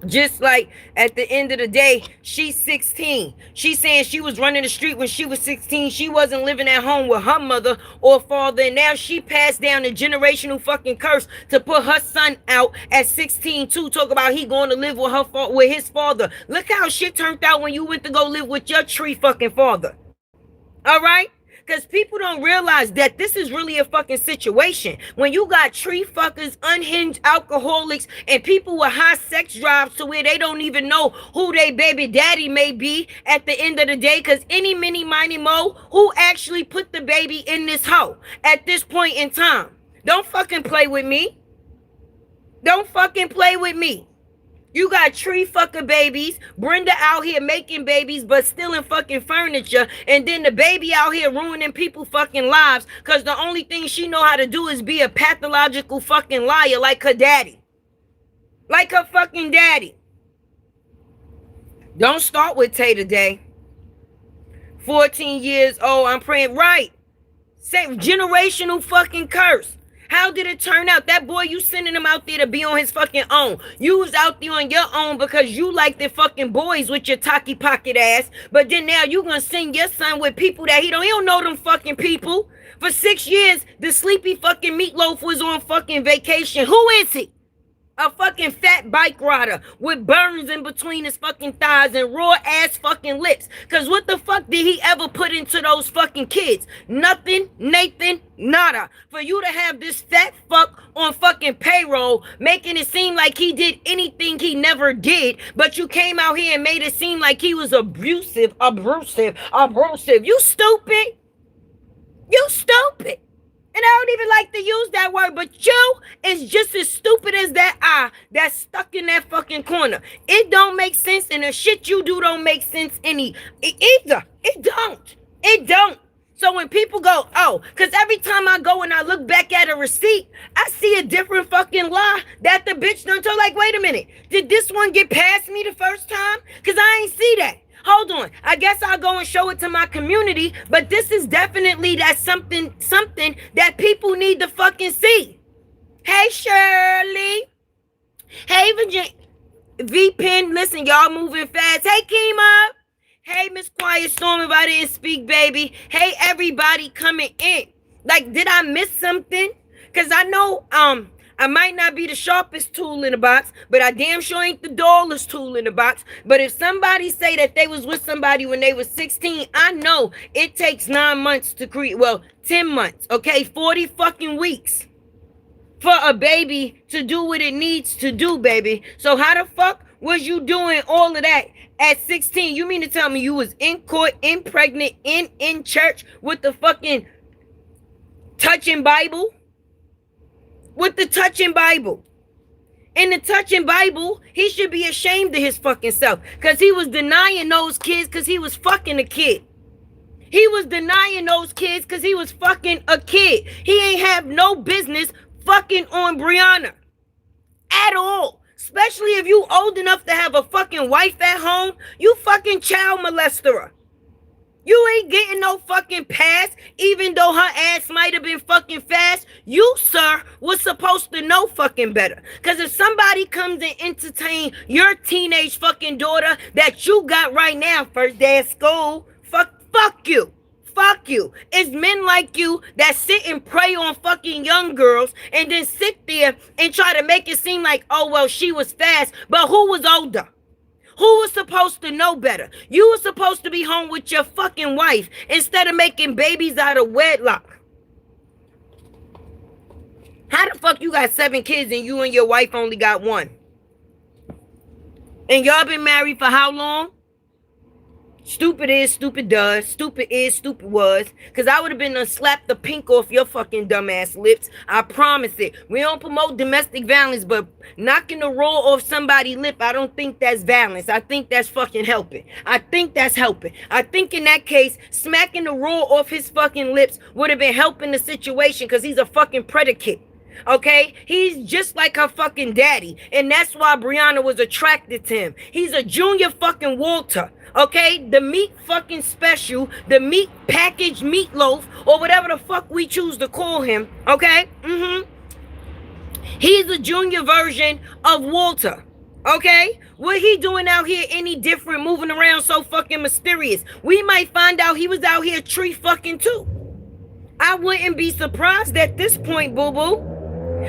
Just like at the end of the day, she's 16. She's saying she was running the street when she was 16. She wasn't living at home with her mother or father. And now she passed down a generational fucking curse to put her son out at 16 too. Talk about he going to live with his father. Look how shit turned out when you went to go live with your tree fucking father. All right? Because people don't realize that this is really a fucking situation. When you got tree fuckers, unhinged alcoholics, and people with high sex drives to where they don't even know who their baby daddy may be at the end of the day. Because any, mini, miny, mo, who actually put the baby in this hoe at this point in time? Don't fucking play with me. Don't fucking play with me. You got tree fucker babies, Brenda out here making babies but stealing fucking furniture, and then the baby out here ruining people fucking lives because the only thing she know how to do is be a pathological fucking liar like her daddy. Like her fucking daddy. Don't start with Tay today. 14 years old, I'm praying, right. Say generational fucking curse. How did it turn out? That boy, you sending him out there to be on his fucking own. You was out there on your own because you like the fucking boys with your tacky pocket ass. But then now you gonna send your son with people that he don't know them fucking people. For 6 years, the sleepy fucking meatloaf was on fucking vacation. Who is he? A fucking fat bike rider with burns in between his fucking thighs and raw ass fucking lips. Cause what the fuck did he ever put into those fucking kids? Nothing, Nathan, nada. For you to have this fat fuck on fucking payroll, making it seem like he did anything he never did, but you came out here and made it seem like he was abusive. You stupid. You stupid. And I don't even like to use that word, but you is just as stupid as that eye that's stuck in that fucking corner. It don't make sense, and the shit you do don't make sense either. It don't. It don't. So when people go, oh, because every time I go and I look back at a receipt, I see a different fucking lie that the bitch done told. Like, wait a minute. Did this one get past me the first time? Because I ain't see that. Hold on. I guess I'll go and show it to my community, but this is definitely that something that people need to fucking see. Hey, Shirley. Hey, Virginia. V-Pen, listen, y'all moving fast. Hey, Kima. Hey, Miss Quiet Storm, if I didn't speak, baby. Hey, everybody coming in. Like, did I miss something? Because I know, I might not be the sharpest tool in the box, but I damn sure ain't the dullest tool in the box. But if somebody say that they was with somebody when they was 16, I know it takes 9 months to create, 10 months, okay? 40 fucking weeks for a baby to do what it needs to do, baby. So how the fuck was you doing all of that at 16? You mean to tell me you was in court, pregnant, in church with the fucking touching Bible? With the touching Bible. In the touching Bible, he should be ashamed of his fucking self. Because he was denying those kids because he was fucking a kid. He was denying those kids because he was fucking a kid. He ain't have no business fucking on BRIANA. At all. Especially if you old enough to have a fucking wife at home. You fucking child molester her. You ain't getting no fucking pass, even though her ass might have been fucking fast. You, sir, was supposed to know fucking better. Because if somebody comes and entertain your teenage fucking daughter that you got right now, first day of school, fuck you. Fuck you. It's men like you that sit and prey on fucking young girls and then sit there and try to make it seem like, oh, well, she was fast, but who was older? Who was supposed to know better? You were supposed to be home with your fucking wife instead of making babies out of wedlock. How the fuck you got 7 kids and you and your wife only got 1? And y'all been married for how long? Stupid is, stupid does. Stupid is, stupid was. Because I would have been to slap the pink off your fucking dumbass lips. I promise it. We don't promote domestic violence, but knocking the roll off somebody's lip, I don't think that's violence. I think that's fucking helping. I think that's helping. I think in that case, smacking the roll off his fucking lips would have been helping the situation because he's a fucking predicate. Okay, he's just like her fucking daddy, and that's why BRIANA was attracted to him. He's a junior fucking Walter. Okay, the meat fucking special, the meat packaged meatloaf, or whatever the fuck we choose to call him. Okay, he's a junior version of Walter. Okay, what he doing out here any different, moving around so fucking mysterious? We might find out he was out here tree fucking too. I wouldn't be surprised at this point, boo-boo.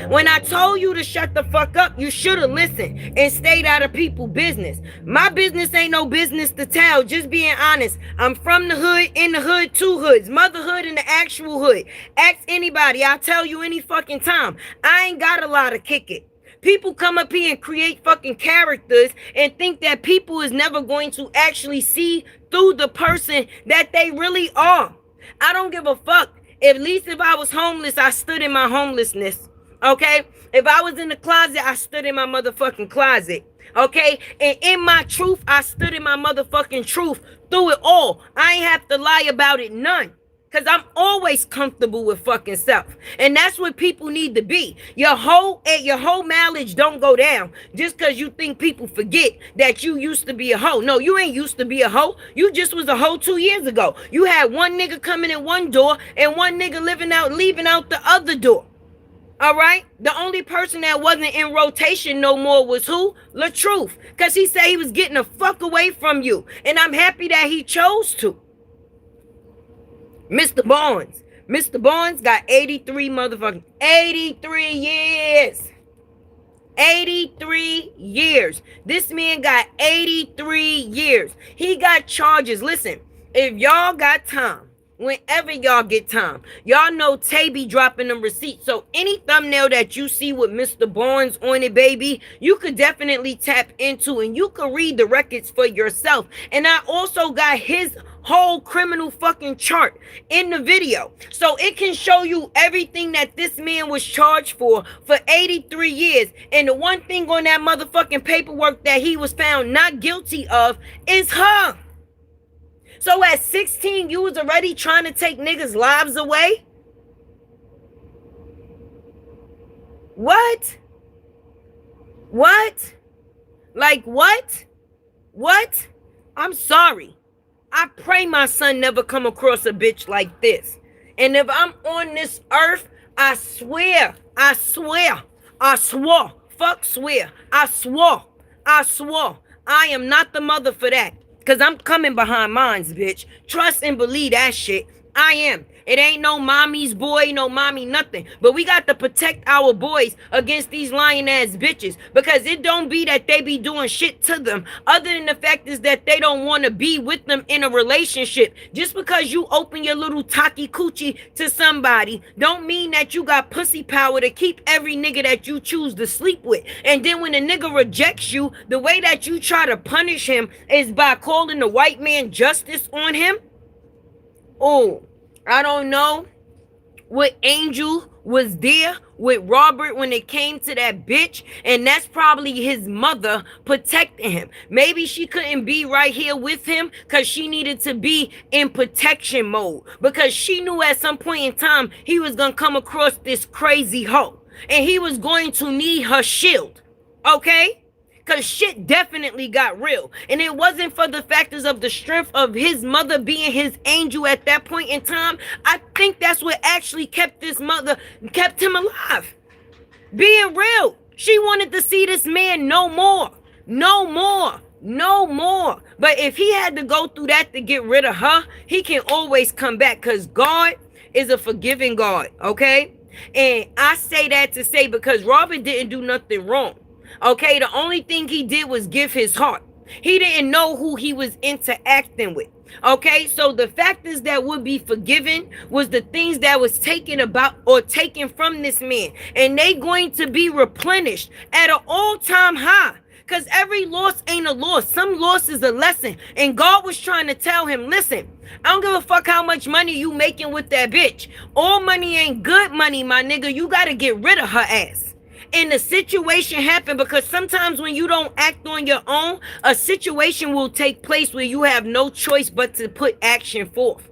When I told you to shut the fuck up, you should have listened and stayed out of people's business. My business ain't no business to tell, just being honest. I'm from the hood, in the hood, 2 hoods, motherhood and the actual hood. Ask anybody, I'll tell you any fucking time. I ain't got a lot of kick it. People come up here and create fucking characters and think that people is never going to actually see through the person that they really are. I don't give a fuck. At least if I was homeless, I stood in my homelessness. Okay, if I was in the closet, I stood in my motherfucking closet. Okay, and in my truth, I stood in my motherfucking truth through it all. I ain't have to lie about it none. Because I'm always comfortable with fucking self. And that's what people need to be. Your whole mileage don't go down just because you think people forget that you used to be a hoe. No, you ain't used to be a hoe. You just was a hoe 2 years ago. You had one nigga coming in one door and one nigga leaving out the other door. All right. The only person that wasn't in rotation no more was who? LaTruth. Because he said he was getting the fuck away from you. And I'm happy that he chose to. Mr. Barnes. Mr. Barnes got 83 motherfucking 83 years. 83 years. This man got 83 years. He got charges. Listen, if y'all got time, whenever y'all get time, y'all know Tay be dropping them receipts. So any thumbnail that you see with Mr. Barnes on it, baby, you could definitely tap into and you could read the records for yourself. And I also got his whole criminal fucking chart in the video, so it can show you everything that this man was charged for 83 years. And the one thing on that motherfucking paperwork that he was found not guilty of is her. So at 16, you was already trying to take niggas' lives away? What? What? Like what? What? I'm sorry. I pray my son never come across a bitch like this. And if I'm on this earth, I swear, fuck swear, I swore, I am not the mother for that. Because I'm coming behind mines, bitch. Trust and believe that shit. I am. It ain't no mommy's boy, no mommy nothing. But we got to protect our boys against these lying ass bitches. Because it don't be that they be doing shit to them. Other than the fact is that they don't want to be with them in a relationship. Just because you open your little taki coochie to somebody don't mean that you got pussy power to keep every nigga that you choose to sleep with. And then when a nigga rejects you, the way that you try to punish him is by calling the white man justice on him. Oh, I don't know what Angel was there with Robert when it came to that bitch, and that's probably his mother protecting him. Maybe she couldn't be right here with him because she needed to be in protection mode, because she knew at some point in time he was going to come across this crazy hoe, and he was going to need her shield, okay? Because shit definitely got real. And it wasn't for the factors of the strength of his mother being his angel at that point in time. I think that's what actually kept him alive. Being real. She wanted to see this man no more. But if he had to go through that to get rid of her, he can always come back, because God is a forgiving God, okay? And I say that to say because Robert didn't do nothing wrong. Okay, the only thing he did was give his heart. He didn't know who he was interacting with. Okay, so the factors that would be forgiven was the things that was taken about or taken from this man. And they going to be replenished at an all-time high. Because every loss ain't a loss. Some loss is a lesson. And God was trying to tell him, listen, I don't give a fuck how much money you making with that bitch. All money ain't good money, my nigga. You got to get rid of her ass. And the situation happened because sometimes when you don't act on your own, a situation will take place where you have no choice but to put action forth.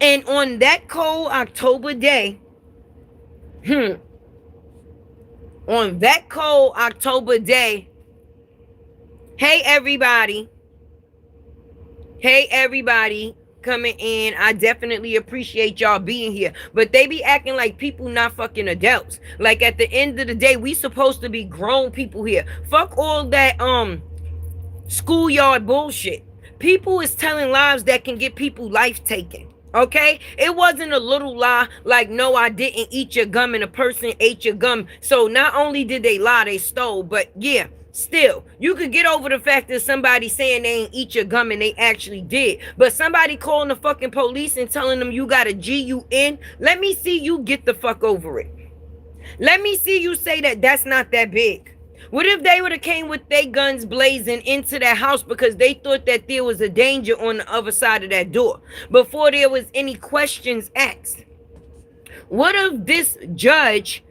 And on that cold October day, hey everybody coming in. I definitely appreciate y'all being here, but they be acting like people not fucking adults. Like at the end of the day, we supposed to be grown people here. Fuck all that schoolyard bullshit. People is telling lies that can get people life taken. Okay, it wasn't a little lie like, no, I didn't eat your gum and a person ate your gum. So not only did they lie, they stole. But yeah, still, you could get over the fact that somebody saying they ain't eat your gum and they actually did. But somebody calling the fucking police and telling them you got a GUN, let me see you get the fuck over it. Let me see you say that that's not that big. What if they would have came with their guns blazing into that house because they thought that there was a danger on the other side of that door before there was any questions asked? What if this judge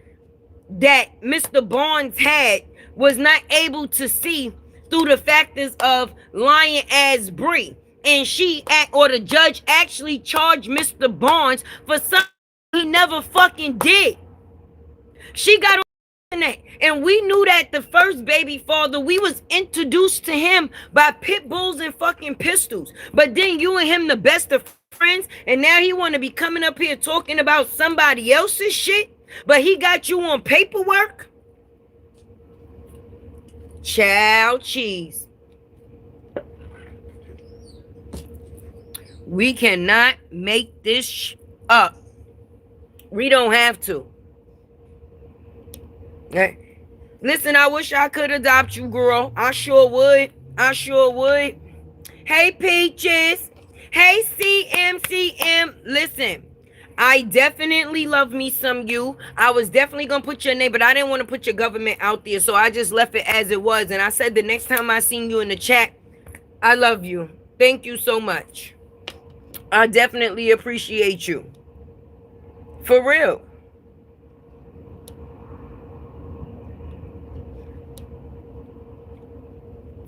that Mr. Barnes had was not able to see through the factors of lying as Bree, and the judge actually charged Mr. Barnes for something he never fucking did? She got on that, and we knew that the first baby father, we was introduced to him by pit bulls and fucking pistols. But then you and him the best of friends, and now he want to be coming up here talking about somebody else's shit? But he got you on paperwork? Child cheese. We cannot make this up. We don't have to. Okay. Listen, I wish I could adopt you, girl. I sure would. I sure would. Hey, Peaches. Hey, CMCM. Listen, I definitely love me some you. I was definitely going to put your name, but I didn't want to put your government out there, so I just left it as it was. And I said the next time I seen you in the chat, I love you. Thank you so much. I definitely appreciate you. For real.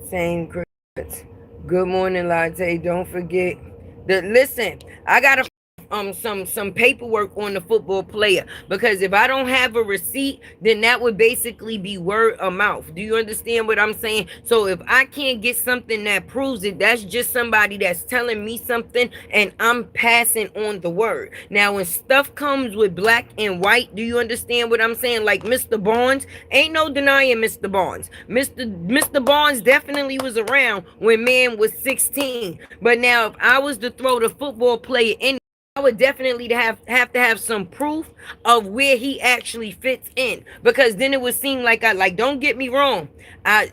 Same credits. Good morning, Latte. Don't forget that. Listen, I got some paperwork on the football player, because if I don't have a receipt, then that would basically be word of mouth. Do you understand what I'm saying? So if I can't get something that proves it, that's just somebody that's telling me something and I'm passing on the word. Now when stuff comes with black and white, do you understand what I'm saying? Like Mr. Barnes, ain't no denying Mr. Barnes. Mr. Barnes definitely was around when man was 16. But now if I was to throw the football player in, I would definitely have to have some proof of where he actually fits in, because then it would seem like don't get me wrong, I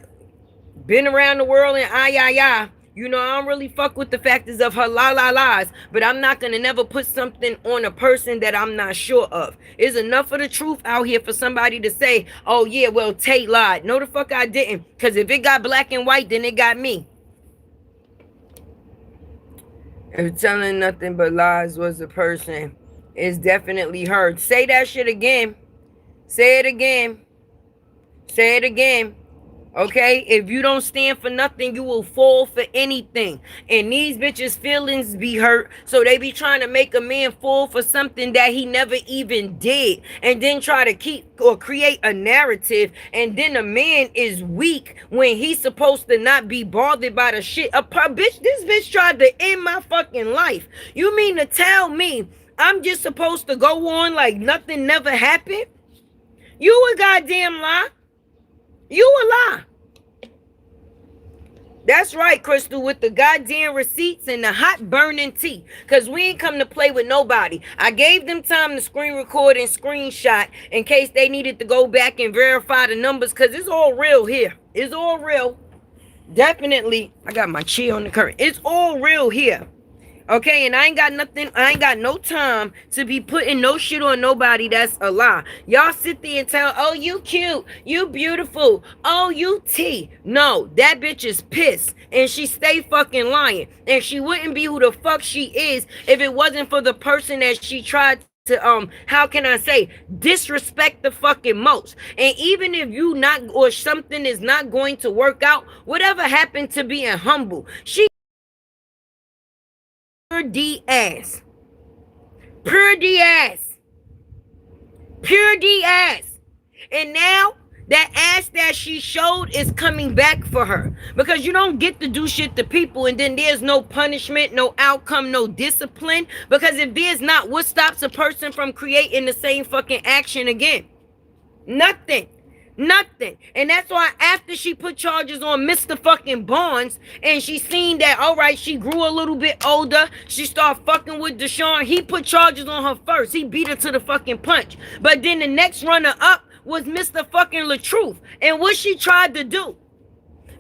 been around the world and you know, I don't really fuck with the factors of her lies, but I'm not gonna never put something on a person that I'm not sure of. Is enough of the truth out here for somebody to say, oh yeah, well Tate lied. No the fuck I didn't, because if it got black and white, then it got me. If telling nothing but lies was a person, it's definitely her. Say that shit again. Say it again. Say it again. Okay? If you don't stand for nothing, you will fall for anything. And these bitches' feelings be hurt, so they be trying to make a man fall for something that he never even did, and then try to keep or create a narrative, and then a man is weak when he's supposed to not be bothered by the shit. This bitch tried to end my fucking life. You mean to tell me I'm just supposed to go on like nothing never happened? You a goddamn lie. You a lie. That's right, Crystal, with the goddamn receipts and the hot burning tea. Because we ain't come to play with nobody. I gave them time to screen record and screenshot in case they needed to go back and verify the numbers, because it's all real here. It's all real. Definitely. I got my chair on the curtain. It's all real here. Okay, and I ain't got no time to be putting no shit on nobody that's a lie. Y'all sit there and tell, oh, you cute, you beautiful, oh, you T. No, that bitch is pissed, and she stay fucking lying. And she wouldn't be who the fuck she is if it wasn't for the person that she tried to, how can I say, disrespect the fucking most. And even if you not, or something is not going to work out, whatever happened to being humble, she pure D ass. Pure D ass. Pure D ass. And now that ass that she showed is coming back for her. Because you don't get to do shit to people and then there's no punishment, no outcome, no discipline. Because if there's not, what stops a person from creating the same fucking action again? Nothing. Nothing. And that's why after she put charges on Mr. fucking Barnes, and she seen that, all right, she grew a little bit older, she started fucking with Deshaun, he put charges on her first. He beat her to the fucking punch. But then the next runner up was Mr. fucking LaTruth. And what she tried to do?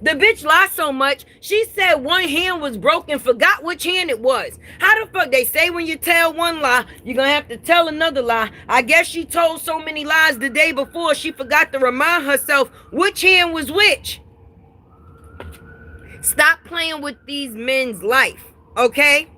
The bitch lied so much, she said one hand was broken, forgot which hand it was. How the fuck they say when you tell one lie, you're gonna have to tell another lie? I guess she told so many lies the day before, she forgot to remind herself which hand was which. Stop playing with these men's life, okay?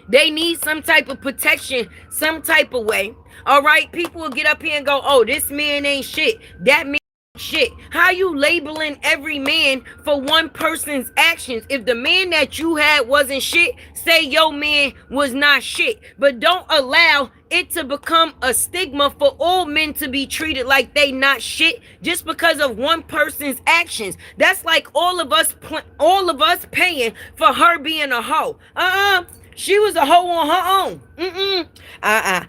They need some type of protection, some type of way. All right, people will get up here and go, oh, this man ain't shit. That man shit. How you labeling every man for one person's actions? If the man that you had wasn't shit, say your man was not shit. But don't allow it to become a stigma for all men to be treated like they not shit just because of one person's actions. That's like all of us paying for her being a hoe. She was a hoe on her own. I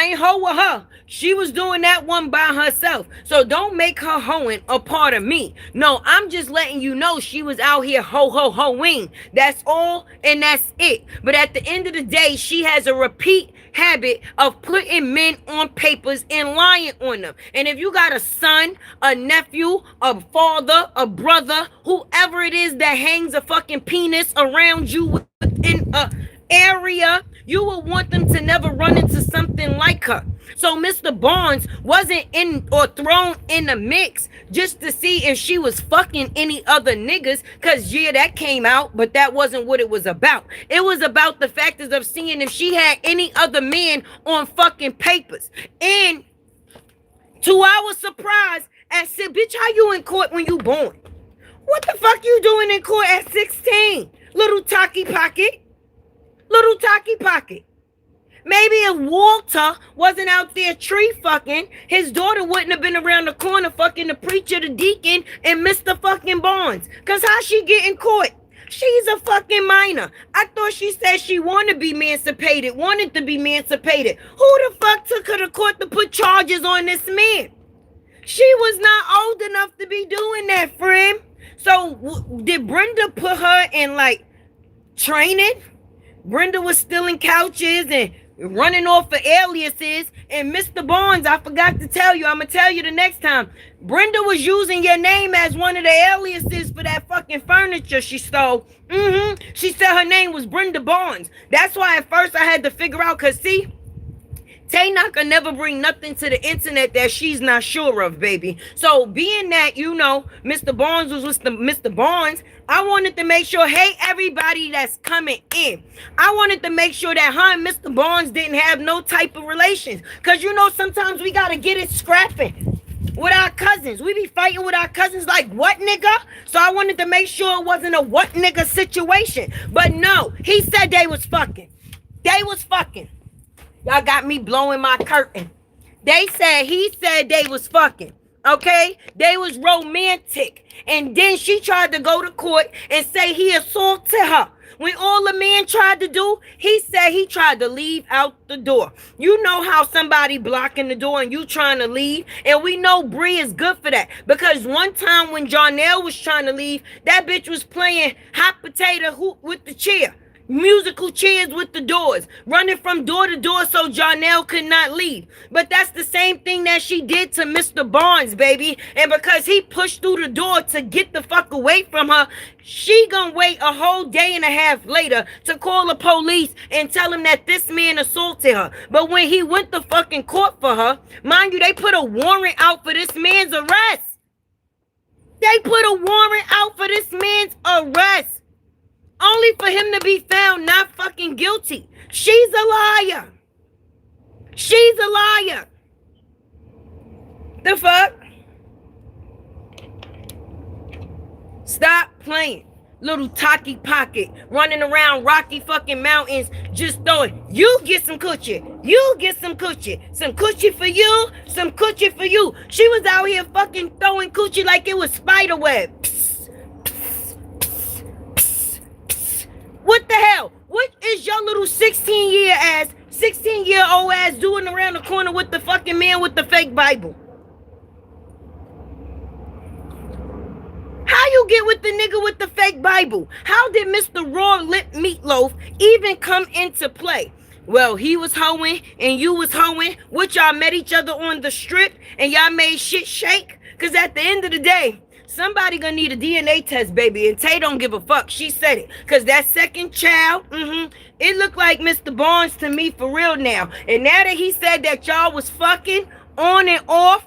ain't hoe with her. She was doing that one by herself. So don't make her hoeing a part of me. No, I'm just letting you know she was out here hoeing. That's all and that's it. But at the end of the day, she has a repeat habit of putting men on papers and lying on them. And if you got a son, a nephew, a father, a brother, whoever it is that hangs a fucking penis around you within a area, you will want them to never run into something like her. So Mr. Barnes wasn't in or thrown in the mix just to see if she was fucking any other niggas, cause yeah, that came out, but that wasn't what it was about. It was about the factors of seeing if she had any other men on fucking papers. And to our surprise, I said, bitch, how you in court when you born? What the fuck you doing in court at 16? Little talkie pocket. Little talkie pocket. Maybe if Walter wasn't out there tree fucking, his daughter wouldn't have been around the corner fucking the preacher, the deacon, and Mr. fucking Barnes. Cause how she get in court? She's a fucking minor. I thought she said she wanted to be emancipated. Who the fuck took her to court to put charges on this man? She was not old enough to be doing that, friend. So did Brenda put her in like training? Brenda was stealing couches and running off of aliases. And Mr. Barnes, I forgot to tell you, I'm going to tell you the next time. Brenda was using your name as one of the aliases for that fucking furniture she stole. She said her name was Brenda Barnes. That's why at first I had to figure out, because see, Tay not gonna never bring nothing to the internet that she's not sure of, baby. So being that, you know, Mr. Barnes was with Mr. Barnes, I wanted to make sure, hey, everybody that's coming in, I wanted to make sure that her and Mr. Barnes didn't have no type of relations. Because, you know, sometimes we got to get it scrapping with our cousins. We be fighting with our cousins like, what, nigga? So I wanted to make sure it wasn't a what, nigga situation. But no, he said they was fucking. They was fucking. Y'all got me blowing my curtain. He said they was fucking. Okay? They was romantic. And then she tried to go to court and say he assaulted her. When all the man tried to do, he said he tried to leave out the door. You know how somebody blocking the door and you trying to leave? And we know Bree is good for that. Because one time when Jarnell was trying to leave, that bitch was playing hot potato hoop with the chair. Musical chairs with the doors, running from door to door so Jarnell could not leave. But that's the same thing that she did to Mr. Barnes, baby. And because he pushed through the door to get the fuck away from her, she gonna wait a whole day and a half later to call the police and tell him that this man assaulted her. But when he went to fucking court for her, mind you, they put a warrant out for this man's arrest. They put a warrant out for this man's arrest. Only for him to be found not fucking guilty. She's a liar. She's a liar. The fuck? Stop playing. Little talkie pocket running around Rocky fucking Mountains just throwing. You get some coochie. You get some coochie. Some coochie for you. Some coochie for you. She was out here fucking throwing coochie like it was spider web. What the hell? What is your little 16-year-old ass doing around the corner with the fucking man with the fake Bible? How you get with the nigga with the fake Bible? How did Mr. Raw Lip Meatloaf even come into play? Well, he was hoeing and you was hoeing, which y'all met each other on the strip and y'all made shit shake. Because at the end of the day, somebody gonna need a DNA test, baby. And Tay don't give a fuck. She said it. Because that second child, it looked like Mr. Barnes to me for real now. And now that he said that y'all was fucking on and off,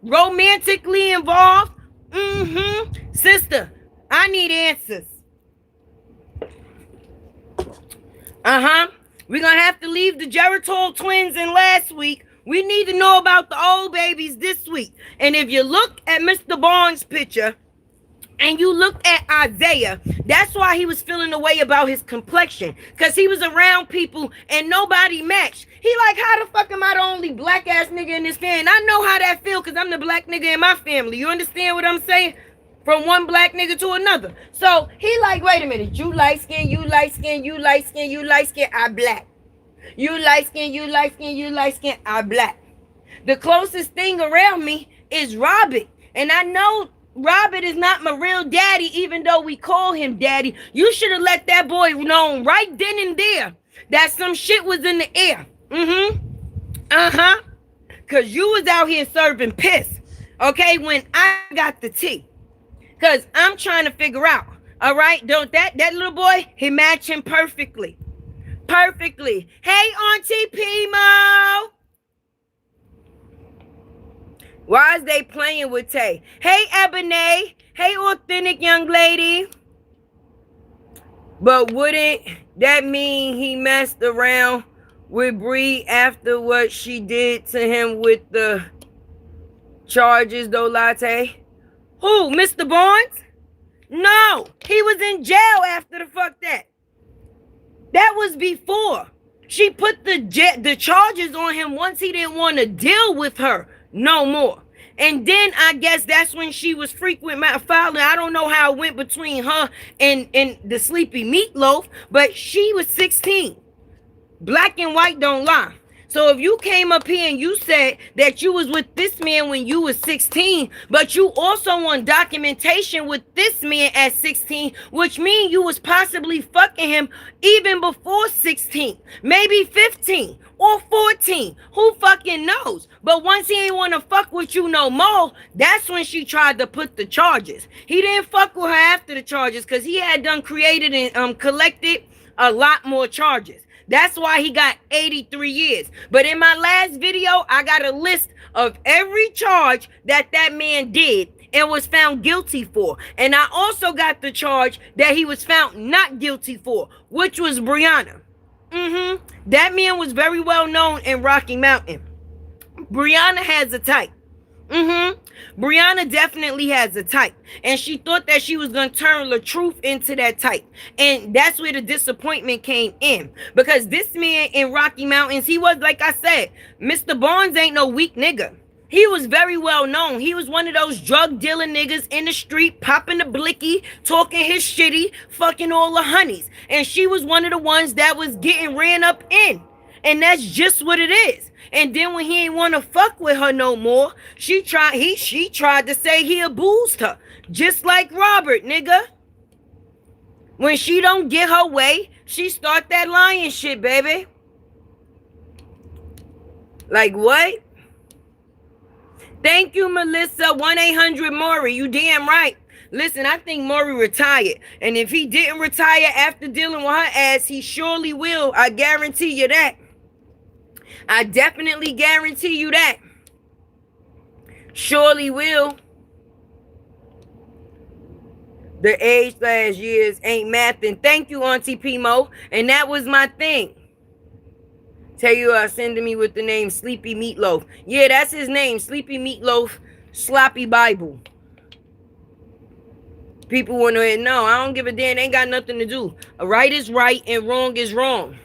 romantically involved, sister, I need answers. We're gonna have to leave the Geritol twins in last week. We need to know about the old babies this week. And if you look at Mr. Barnes' picture and you look at Isaiah, that's why he was feeling the way about his complexion. Because he was around people and nobody matched. He like, how the fuck am I the only black ass nigga in this family? And I know how that feel because I'm the black nigga in my family. You understand what I'm saying? from one black nigga to another. So he like, wait a minute, you light skin, you light skin, you light skin, you light skin, I black. You light skin, you light skin, you light skin, I black. The closest thing around me is Robert. And I know Robert is not my real daddy, even though we call him daddy. You should have let that boy know right then and there that some shit was in the air. Cause you was out here serving piss. Okay, when I got the tea. Cause I'm trying to figure out. All right, don't that little boy, he match him perfectly. Perfectly. Hey, Auntie Pimo. Why is they playing with Tay? Hey, Ebony. Hey, authentic young lady. But wouldn't that mean he messed around with Bree after what she did to him with the charges, though, Latte? Who, Mr. Barnes? No, he was in jail after the fuck that. That was before. She put the charges on him once he didn't want to deal with her no more. And then I guess that's when she was frequent filing. I don't know how it went between her and the sleepy meatloaf, but she was 16. Black and white don't lie. So if you came up here and you said that you was with this man when you was 16, but you also want documentation with this man at 16, which means you was possibly fucking him even before 16, maybe 15 or 14. Who fucking knows? But once he ain't want to fuck with you no more, that's when she tried to put the charges. He didn't fuck with her after the charges because he had done created and collected a lot more charges. That's why he got 83 years. But in my last video, I got a list of every charge that man did and was found guilty for. And I also got the charge that he was found not guilty for, which was BRIANA. That man was very well known in Rocky Mountain. BRIANA has a type. BRIANA definitely has a type. And she thought that she was going to turn the truth into that type. And that's where the disappointment came in. Because this man in Rocky Mountains, he was, like I said, Mr. Barnes ain't no weak nigga. He was very well known. He was one of those drug dealing niggas in the street, popping the blicky, talking his shitty, fucking all the honeys. And she was one of the ones that was getting ran up in. And that's just what it is. And then when he ain't want to fuck with her no more, she tried to say he abused her. Just like Robert, nigga. When she don't get her way, she start that lying shit, baby. Like what? Thank you, Melissa. 1-800-MAURI. You damn right. Listen, I think Maury retired. And if he didn't retire after dealing with her ass, he surely will. I guarantee you that. I definitely guarantee you that. Surely will. The age/years ain't mathing. Thank you, Auntie Pimo. And that was my thing. Tell you sending me with the name Sleepy Meatloaf. Yeah, that's his name. Sleepy Meatloaf, Sloppy Bible. People want to know. I don't give a damn. They ain't got nothing to do. Right is right and wrong is wrong.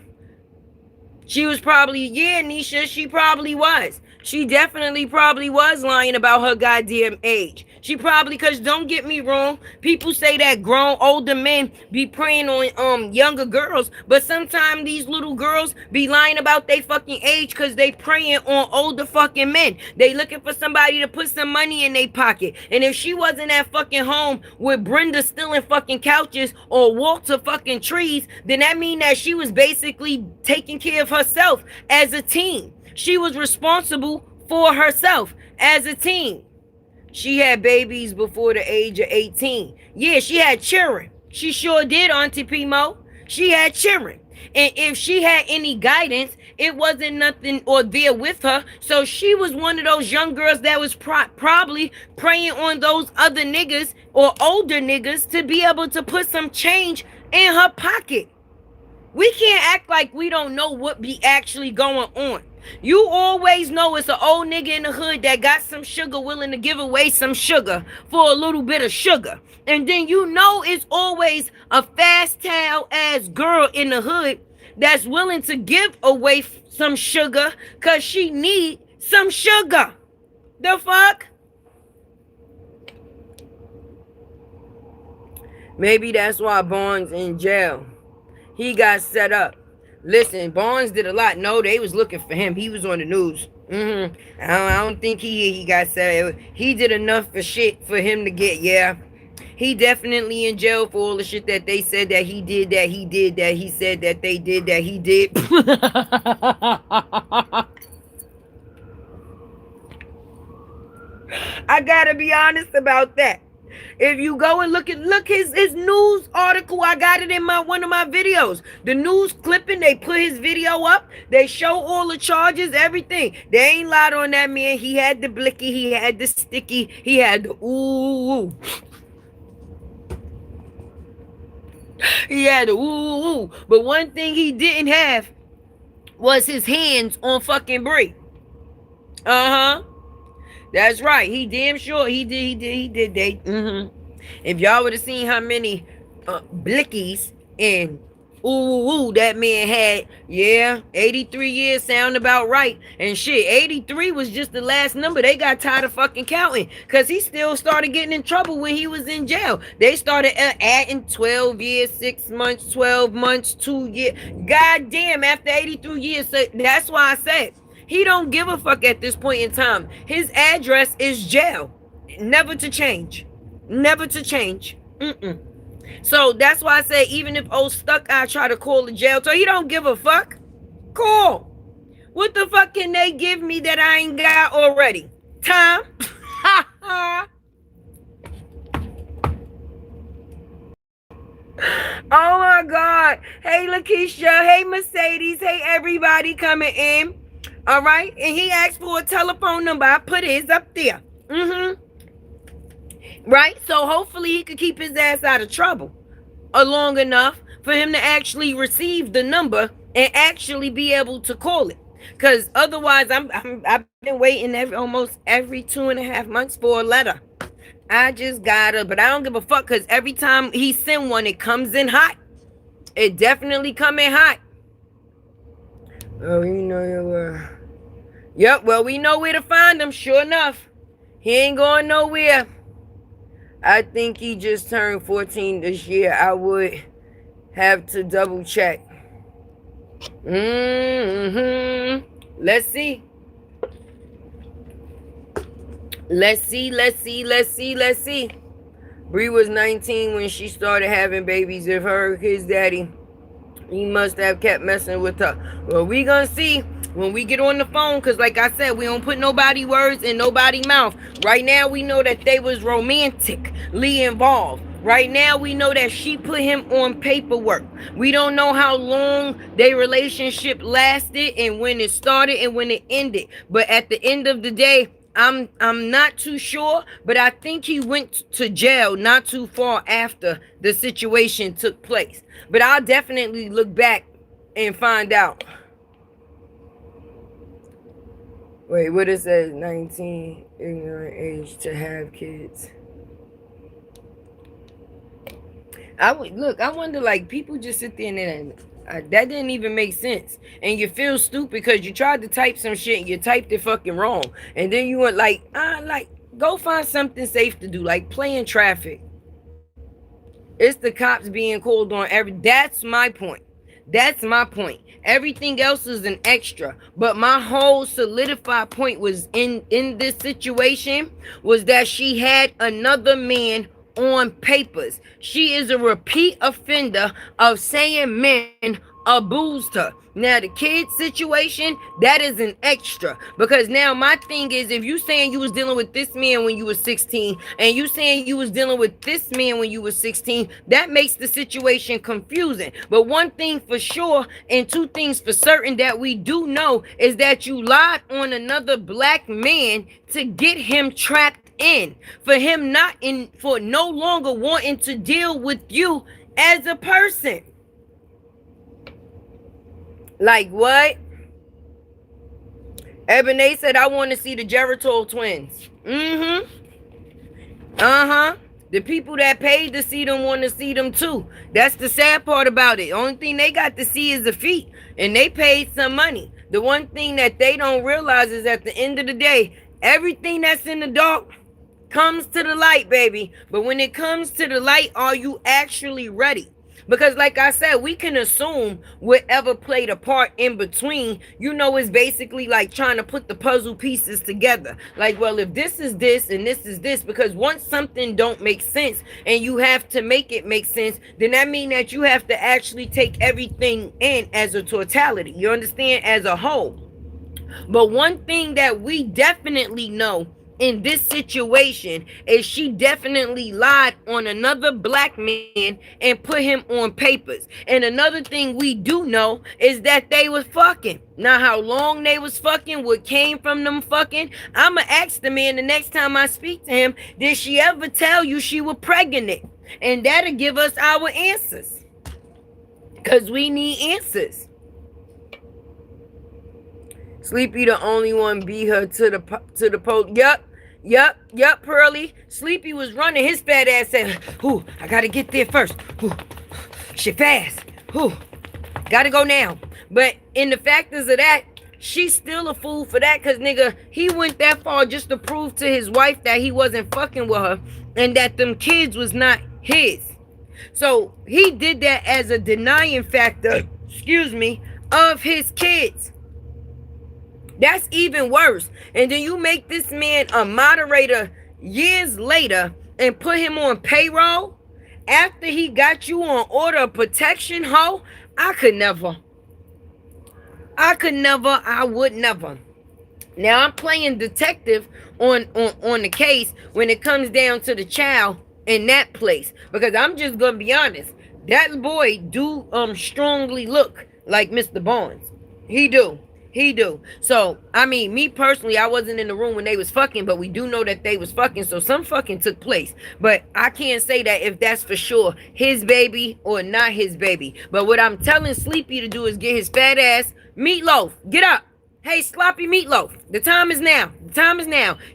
She was probably, yeah, Nisha, she probably was. She definitely probably was lying about her goddamn age. She probably, because don't get me wrong, people say that grown older men be preying on younger girls, but sometimes these little girls be lying about their fucking age because they preying on older fucking men. They looking for somebody to put some money in their pocket. And if she wasn't at fucking home with Brenda stealing fucking couches or Walter fucking trees, then that mean that she was basically taking care of herself as a teen. She was responsible for herself as a teen. She had babies before the age of 18. Yeah, she had children. She sure did, Auntie Pimo. She had children. And if she had any guidance, it wasn't nothing or there with her. So she was one of those young girls that was probably preying on those other niggas or older niggas to be able to put some change in her pocket. We can't act like we don't know what be actually going on. You always know it's an old nigga in the hood that got some sugar willing to give away some sugar for a little bit of sugar. And then you know it's always a fast tail ass girl in the hood that's willing to give away some sugar because she need some sugar. The fuck? Maybe that's why Barnes in jail. He got set up. Listen, Barnes did a lot. No, they was looking for him. He was on the news. I don't think he got set up. He did enough for shit for him to get, yeah. He definitely in jail for all the shit that they said that he did, that he did, that he said that they did, that he did. I gotta be honest about that. If you go and look his news article, I got it in one of my videos. The news clipping, they put his video up. They show all the charges, everything. They ain't lied on that man. He had the blicky, he had the sticky, he had the ooh. He had the ooh. But one thing he didn't have was his hands on fucking Brie. That's right. He damn sure he did. If y'all would have seen how many blickies and ooh that man had, yeah, 83 years sound about right. And shit, 83 was just the last number. They got tired of fucking counting because he still started getting in trouble when he was in jail. They started adding 12 years, 6 months, 12 months, 2 years. God damn, after 83 years. So that's why I said he don't give a fuck at this point in time. His address is jail. Never to change. Never to change. So that's why I say even if old Stuck Eye try to call the jail, so he don't give a fuck. Cool. What the fuck can they give me that I ain't got already? Time? Oh my God. Hey Lakeisha. Hey Mercedes. Hey everybody coming in. All right. And he asked for a telephone number. I put his up there. Right? So hopefully he could keep his ass out of trouble long enough for him to actually receive the number and actually be able to call it. Because otherwise, I've been waiting almost every 2.5 months for a letter. I just gotta, but I don't give a fuck because every time he send one, it comes in hot. It definitely come in hot. Oh, you know you Yep, well, we know where to find him, sure enough. He ain't going nowhere. I think he just turned 14 this year. I would have to double check. Let's see. Let's see. Bree was 19 when she started having babies. If his daddy, he must have kept messing with her. Well, we gonna see when we get on the phone, because like I said, we don't put nobody words in nobody mouth. Right now, we know that they was romantically involved. Right now, we know that she put him on paperwork. We don't know how long their relationship lasted and when it started and when it ended. But at the end of the day, I'm not too sure, but I think he went to jail not too far after the situation took place. But I'll definitely look back and find out. Wait, what is that? 19, ignorant age to have kids. I wonder, like, people just sit there and that didn't even make sense. And you feel stupid because you tried to type some shit and you typed it fucking wrong. And then you went like, go find something safe to do, like play in traffic. It's the cops being called on that's my point. That's my point. Everything else is an extra. But my whole solidified point was in this situation was that she had another man on papers. She is a repeat offender of saying men abused her. Now the kid situation, that is an extra, because now my thing is, if you saying you was dealing with this man when you was 16 and you saying you was dealing with this man when you was 16, that makes the situation confusing. But one thing for sure and two things for certain that we do know is that you lied on another black man to get him trapped in, for him for no longer wanting to deal with you as a person. Like what? Ebony said, I want to see the Geritol twins. The people that paid to see them want to see them too. That's the sad part about it. Only thing they got to see is the feet. And they paid some money. The one thing that they don't realize is at the end of the day, everything that's in the dark comes to the light, baby. But when it comes to the light, are you actually ready? Because, like I said, we can assume whatever played a part in between, is basically like trying to put the puzzle pieces together. Like, well, if this is this and this is this, because once something don't make sense and you have to make it make sense, then that means that you have to actually take everything in as a totality. You understand? As a whole. But one thing that we definitely know in this situation is she definitely lied on another black man and put him on papers. And another thing we do know is that they was fucking. Now, how long they was fucking, what came from them fucking, I'ma ask the man the next time I speak to him, did she ever tell you she was pregnant? And that'll give us our answers. Because we need answers. Sleepy the only one beat her to the post. Yup, Pearly. Sleepy was running. His fat ass said, "Ooh, I gotta get there first. Ooh, shit fast. Ooh, gotta go now." But in the factors of that, she's still a fool for that, because nigga, he went that far just to prove to his wife that he wasn't fucking with her and that them kids was not his. So he did that as a denying factor, of his kids. That's even worse. And then you make this man a moderator years later and put him on payroll after he got you on order of protection, ho. I would never. Now I'm playing detective on the case when it comes down to the child in that place. Because I'm just gonna be honest. That boy do strongly look like Mr. Barnes. He do. So, I mean, me personally, I wasn't in the room when they was fucking, but we do know that they was fucking, so some fucking took place. But I can't say that if that's for sure his baby or not his baby. But what I'm telling Sleepy to do is get his fat ass, Meatloaf, get up. Hey, Sloppy Meatloaf, the time is now.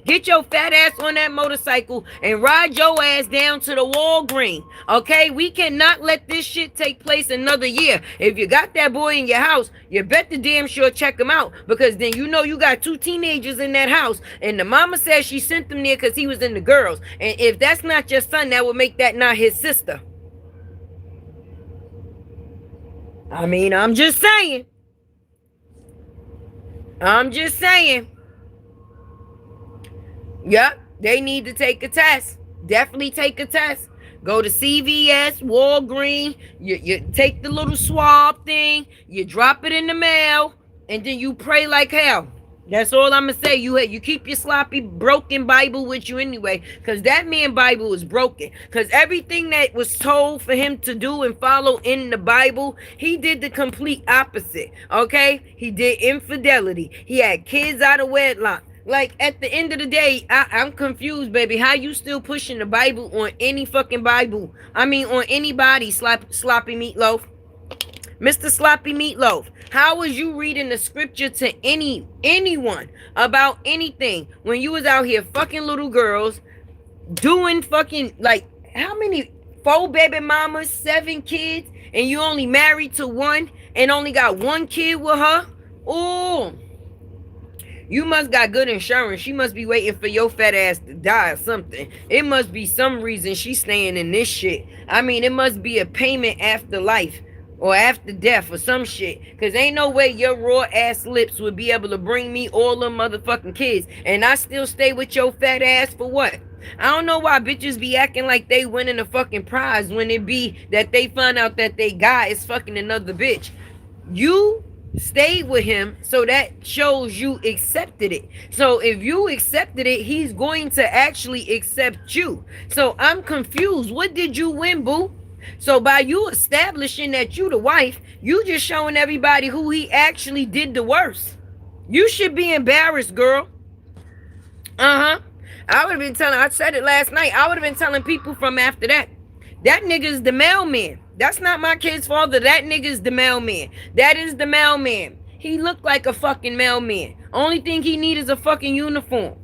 Get your fat ass on that motorcycle and ride your ass down to the Walgreens. Okay? We cannot let this shit take place another year. If you got that boy in your house, you better damn sure check him out. Because then you got 2 teenagers in that house. And the mama says she sent him there because he was in the girls. And if that's not your son, that would make that not his sister. I mean, I'm just saying. Yep, they need to take a test. Definitely take a test. Go to CVS, Walgreens. You take the little swab thing. You drop it in the mail. And then you pray like hell. That's all I'm going to say. You keep your sloppy, broken Bible with you anyway. Because that man's Bible is broken. Because everything that was told for him to do and follow in the Bible, he did the complete opposite. Okay? He did infidelity. He had kids out of wedlock. Like, at the end of the day, I'm confused, baby. How you still pushing the Bible on any fucking Bible? I mean, on anybody, Sloppy Meatloaf. Mr. Sloppy Meatloaf, how was you reading the scripture to anyone about anything when you was out here fucking little girls, doing fucking, like, how many, 4 baby mamas, 7 kids, and you only married to 1 and only got 1 kid with her? Oh, you must got good insurance. She must be waiting for your fat ass to die or something. It must be some reason she's staying in this shit. I mean, it must be a payment after life. Or after death or some shit. Because ain't no way your raw ass lips would be able to bring me all them motherfucking kids. And I still stay with your fat ass for what? I don't know why bitches be acting like they winning a fucking prize when it be that they find out that they guy is fucking another bitch. You stayed with him, so that shows you accepted it. So if you accepted it, he's going to actually accept you. So I'm confused. What did you win, boo? So by you establishing that you the wife, you just showing everybody who he actually did the worst. You should be embarrassed, girl. I would have been telling, I said it last night, I would have been telling people from after that. That nigga's the mailman. That's not my kid's father. That nigga's the mailman. That is the mailman. He looked like a fucking mailman. Only thing he need is a fucking uniform.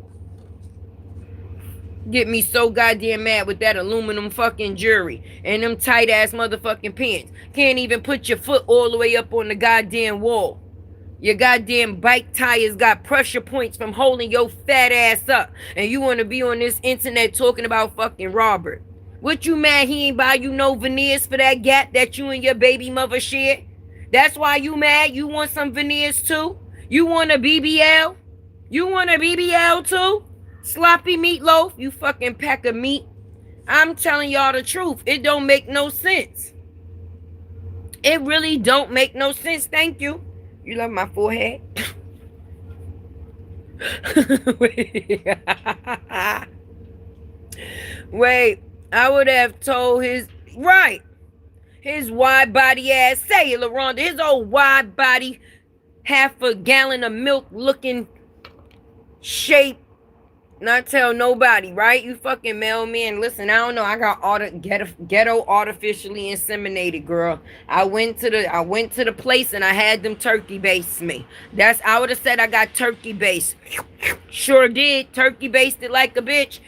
Get me so goddamn mad with that aluminum fucking jewelry and them tight ass motherfucking pants. Can't even put your foot all the way up on the goddamn wall. Your goddamn bike tires got pressure points from holding your fat ass up. And you want to be on this internet talking about fucking Robert. What you mad he ain't buy you no veneers for that gap that you and your baby mother shared? That's why you mad? You want some veneers too? You want a BBL? You want a BBL too? Sloppy meatloaf, you fucking pack of meat. I'm telling y'all the truth. It don't make no sense. It really don't make no sense. Thank you. You love my forehead? Wait, I would have told his wide body ass, say it, LaRonda, his old wide body, half a gallon of milk looking shape, not tell nobody, right? You fucking mailman. Listen, I don't know. I got ghetto artificially inseminated, girl. I went to the place and I had them turkey based me. I would have said I got turkey based. Sure did. Turkey basted like a bitch.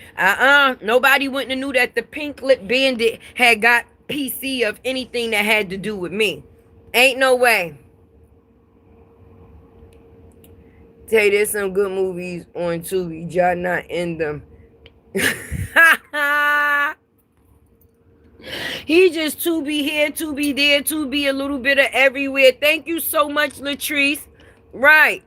Nobody wouldn't have knew that the pink lip bandit had got PC of anything that had to do with me. Ain't no way. Hey, there's some good movies on Tubi. Y'all not in them. He just Tubi here, Tubi there, Tubi a little bit of everywhere. Thank you so much, Latrice. Right.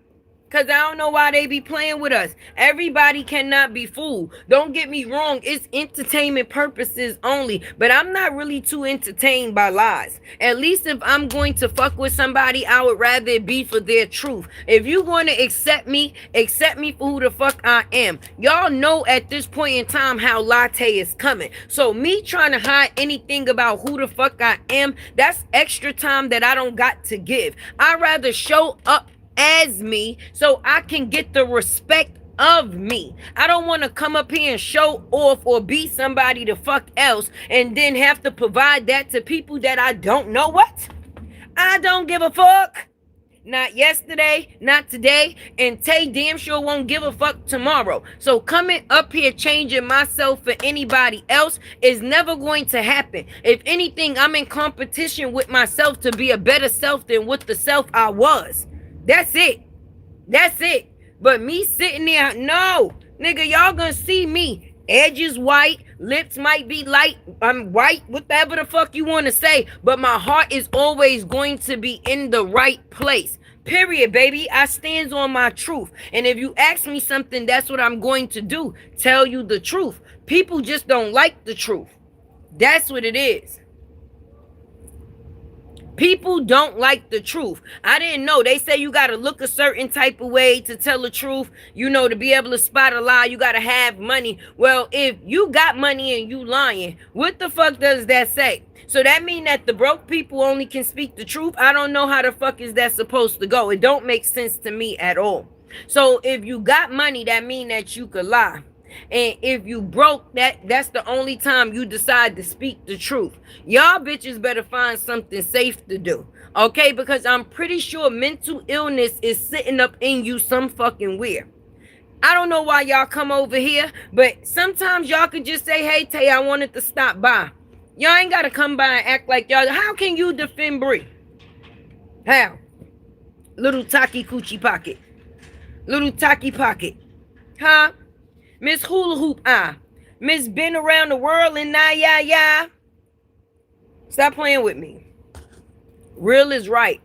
Because I don't know why they be playing with us. Everybody cannot be fooled. Don't get me wrong. It's entertainment purposes only. But I'm not really too entertained by lies. At least if I'm going to fuck with somebody, I would rather it be for their truth. If you want to accept me for who the fuck I am. Y'all know at this point in time how latte is coming. So me trying to hide anything about who the fuck I am, that's extra time that I don't got to give. I'd rather show up as me so I can get the respect of me. I don't want to come up here and show off or be somebody the fuck else and then have to provide that to people that I don't know. What? I don't give a fuck. Not yesterday, not today, and Tay damn sure won't give a fuck tomorrow. So coming up here changing myself for anybody else is never going to happen. If anything, I'm in competition with myself to be a better self than what the self I was. That's it. That's it. But me sitting there, no. Nigga, y'all gonna see me. Edges white, lips might be light, I'm white, whatever the fuck you want to say. But my heart is always going to be in the right place. Period, baby. I stands on my truth. And if you ask me something, that's what I'm going to do. Tell you the truth. People just don't like the truth. That's what it is. People don't like the truth. I didn't know. They say you got to look a certain type of way to tell the truth. You know, to be able to spot a lie, you got to have money. Well, if you got money and you lying, what the fuck does that say? So that mean that the broke people only can speak the truth? I don't know how the fuck is that supposed to go. It don't make sense to me at all. So if you got money, that mean that you could lie. And if you broke, that's the only time you decide to speak the truth. Y'all bitches better find something safe to do. Okay? Because I'm pretty sure mental illness is sitting up in you some fucking where. I don't know why y'all come over here, but sometimes y'all could just say, hey, Tay, I wanted to stop by. Y'all ain't got to come by and act like y'all. How can you defend Bree? How? Little Taki Coochie Pocket. Little Taki Pocket. Huh? Miss Hula Hoop Miss Been Around the World and ya. Stop playing with me. Real is right.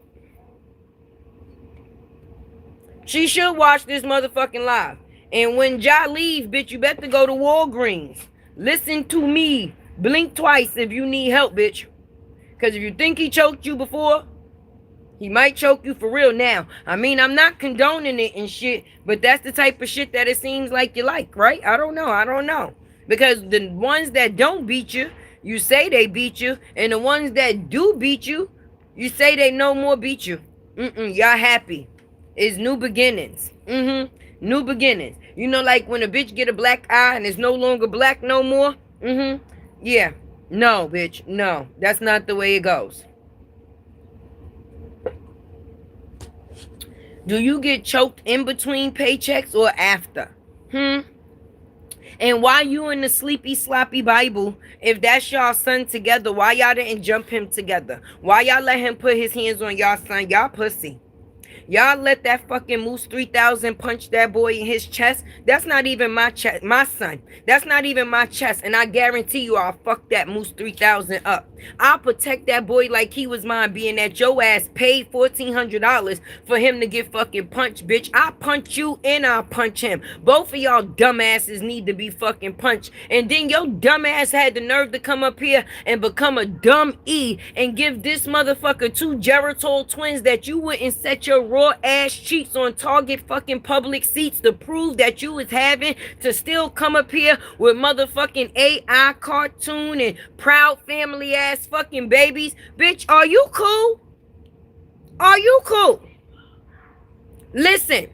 She should watch this motherfucking live. And when Ja leave, bitch, you better go to Walgreens. Listen to me. Blink twice if you need help, bitch. Because if you think he choked you before, he might choke you for real now. I mean, I'm not condoning it and shit, but that's the type of shit that it seems like you like, right? I don't know. Because the ones that don't beat you, you say they beat you. And the ones that do beat you, you say they no more beat you. Y'all happy. It's new beginnings. New beginnings. You know, like when a bitch get a black eye and it's no longer black no more? Yeah. No, bitch. No. That's not the way it goes. Do you get choked in between paychecks or after? And why you in the sleepy sloppy Bible, if that's y'all son together, why y'all didn't jump him together? Why y'all let him put his hands on y'all son? Y'all pussy. Y'all let that fucking Moose 3000 punch that boy in his chest. That's not even my chest, my son. That's not even my chest. And I guarantee you I'll fuck that Moose 3000 up. I'll protect that boy like he was mine, being that your ass paid $1,400 for him to get fucking punched, bitch. I punch you and I'll punch him. Both of y'all dumbasses need to be fucking punched. And then your dumbass had the nerve to come up here and become a dumb E and give this motherfucker two Geritol twins that you wouldn't set your raw ass cheeks on Target fucking public seats to prove that you was having, to still come up here with motherfucking AI cartoon and proud family ass fucking babies. Bitch, are you cool? Are you cool? Listen,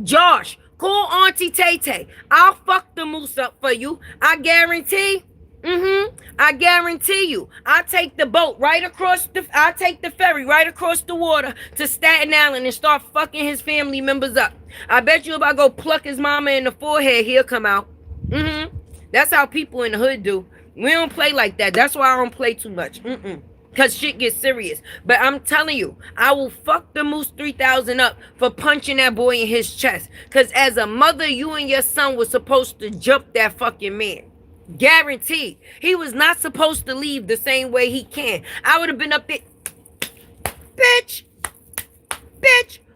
Josh, call Auntie Tay Tay. I'll fuck the moose up for you. I guarantee. I guarantee you. I'll take the boat right across I'll take the ferry right across the water to Staten Island and start fucking his family members up. I bet you if I go pluck his mama in the forehead, he'll come out. That's how people in the hood do. We don't play like that. That's why I don't play too much. Cause shit gets serious. But I'm telling you, I will fuck the Moose 3000 up for punching that boy in his chest. Cause as a mother, you and your son was supposed to jump that fucking man. Guaranteed. He was not supposed to leave the same way he can. I would have been up there. Bitch.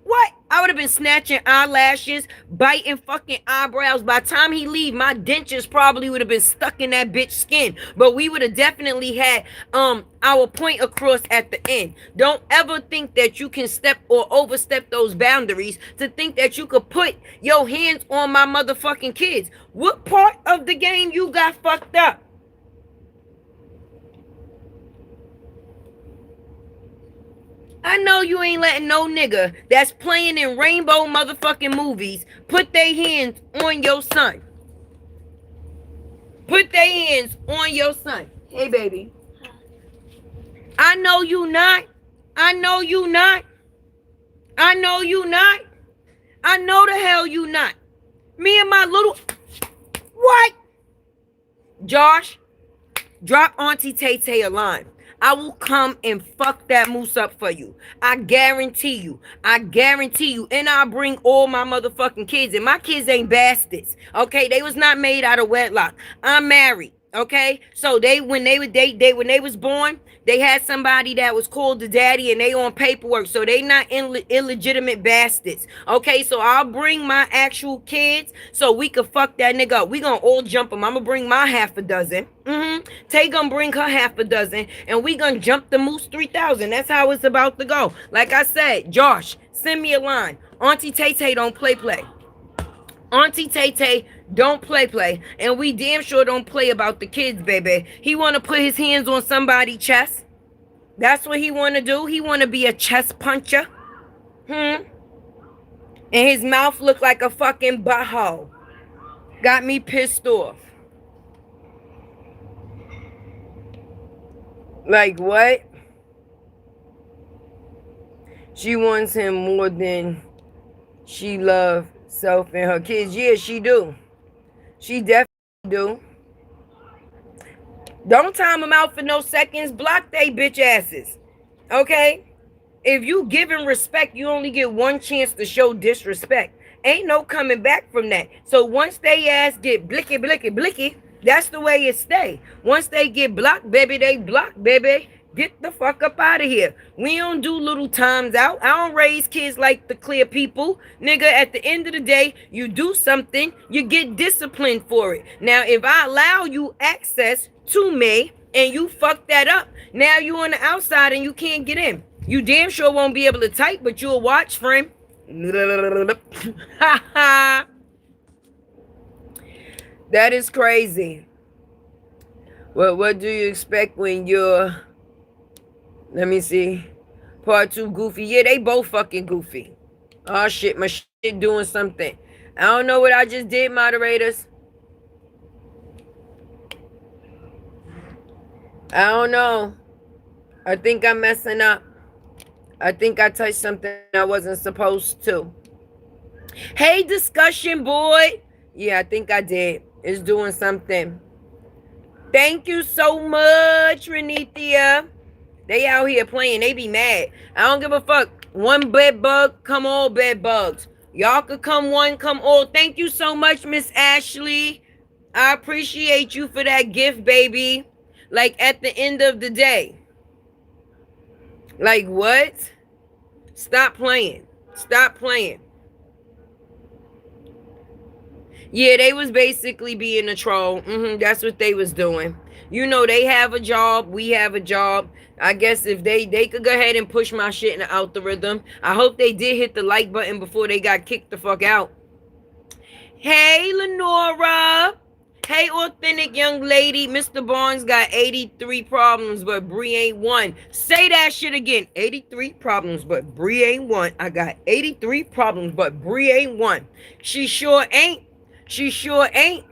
What? I would have been snatching eyelashes, biting fucking eyebrows. By the time he leave, my dentures probably would have been stuck in that bitch skin. But we would have definitely had our point across at the end. Don't ever think that you can step or overstep those boundaries to think that you could put your hands on my motherfucking kids. What part of the game you got fucked up? I know you ain't letting no nigga that's playing in rainbow motherfucking movies put their hands on your son. Put their hands on your son. Hey, baby. I know you not. I know you not. I know you not. I know the hell you not. Me and my little... What? Josh, drop Auntie Tay Tay a line. I will come and fuck that moose up for you. I guarantee you. I guarantee you. And I'll bring all my motherfucking kids. And my kids ain't bastards. Okay? They was not made out of wedlock. I'm married. Okay? So when they was born, they had somebody that was called the daddy and they on paperwork. So they not illegitimate bastards. Okay? So I'll bring my actual kids so we could fuck that nigga up. We gonna all jump him. I'm gonna bring my half a dozen. Tay gonna bring her half a dozen. And we gonna jump the Moose 3000. That's how it's about to go. Like I said, Josh, send me a line. Auntie Tay Tay don't play. Auntie Tay Tay don't play. And we damn sure don't play about the kids, baby. He want to put his hands on somebody's chest. That's what he want to do. He want to be a chest puncher. And his mouth look like a fucking butthole. Got me pissed off. Like what? She wants him more than she loves self and her kids. Yeah, she do. She definitely do. Don't time them out for no seconds. Block they bitch asses. Okay? If you giving respect, you only get one chance to show disrespect. Ain't no coming back from that. So once they ass get blicky, that's the way it stay. Once they get blocked, baby, they block, baby. Get the fuck up out of here. We don't do little times out. I don't raise kids like the clear people. Nigga, at the end of the day, you do something, you get disciplined for it. Now, if I allow you access to me and you fuck that up, now you on the outside and you can't get in. You damn sure won't be able to type, but you'll watch, friend. That is crazy. Well, what do you expect when you're... Let me see. Part 2 goofy. Yeah, they both fucking goofy. Oh shit, my shit doing something. I don't know what I just did, moderators. I don't know. I think I'm messing up. I think I touched something I wasn't supposed to. Hey, discussion boy. Yeah, I think I did. It's doing something. Thank you so much, Renithia. They out here playing. They be mad. I don't give a fuck. One bed bug, come all bed bugs. Y'all could come one, come all. Thank you so much, Miss Ashley. I appreciate you for that gift, baby. Like, at the end of the day. Like, what? Stop playing. Stop playing. Yeah, they was basically being a troll. That's what they was doing. You know, they have a job. We have a job. I guess if they could go ahead and push my shit in the algorithm. I hope they did hit the like button before they got kicked the fuck out. Hey, Lenora. Hey, authentic young lady. Mr. Barnes got 83 problems, but Bree ain't one. Say that shit again. 83 problems, but Bree ain't one. I got 83 problems, but Bree ain't one. She sure ain't. She sure ain't.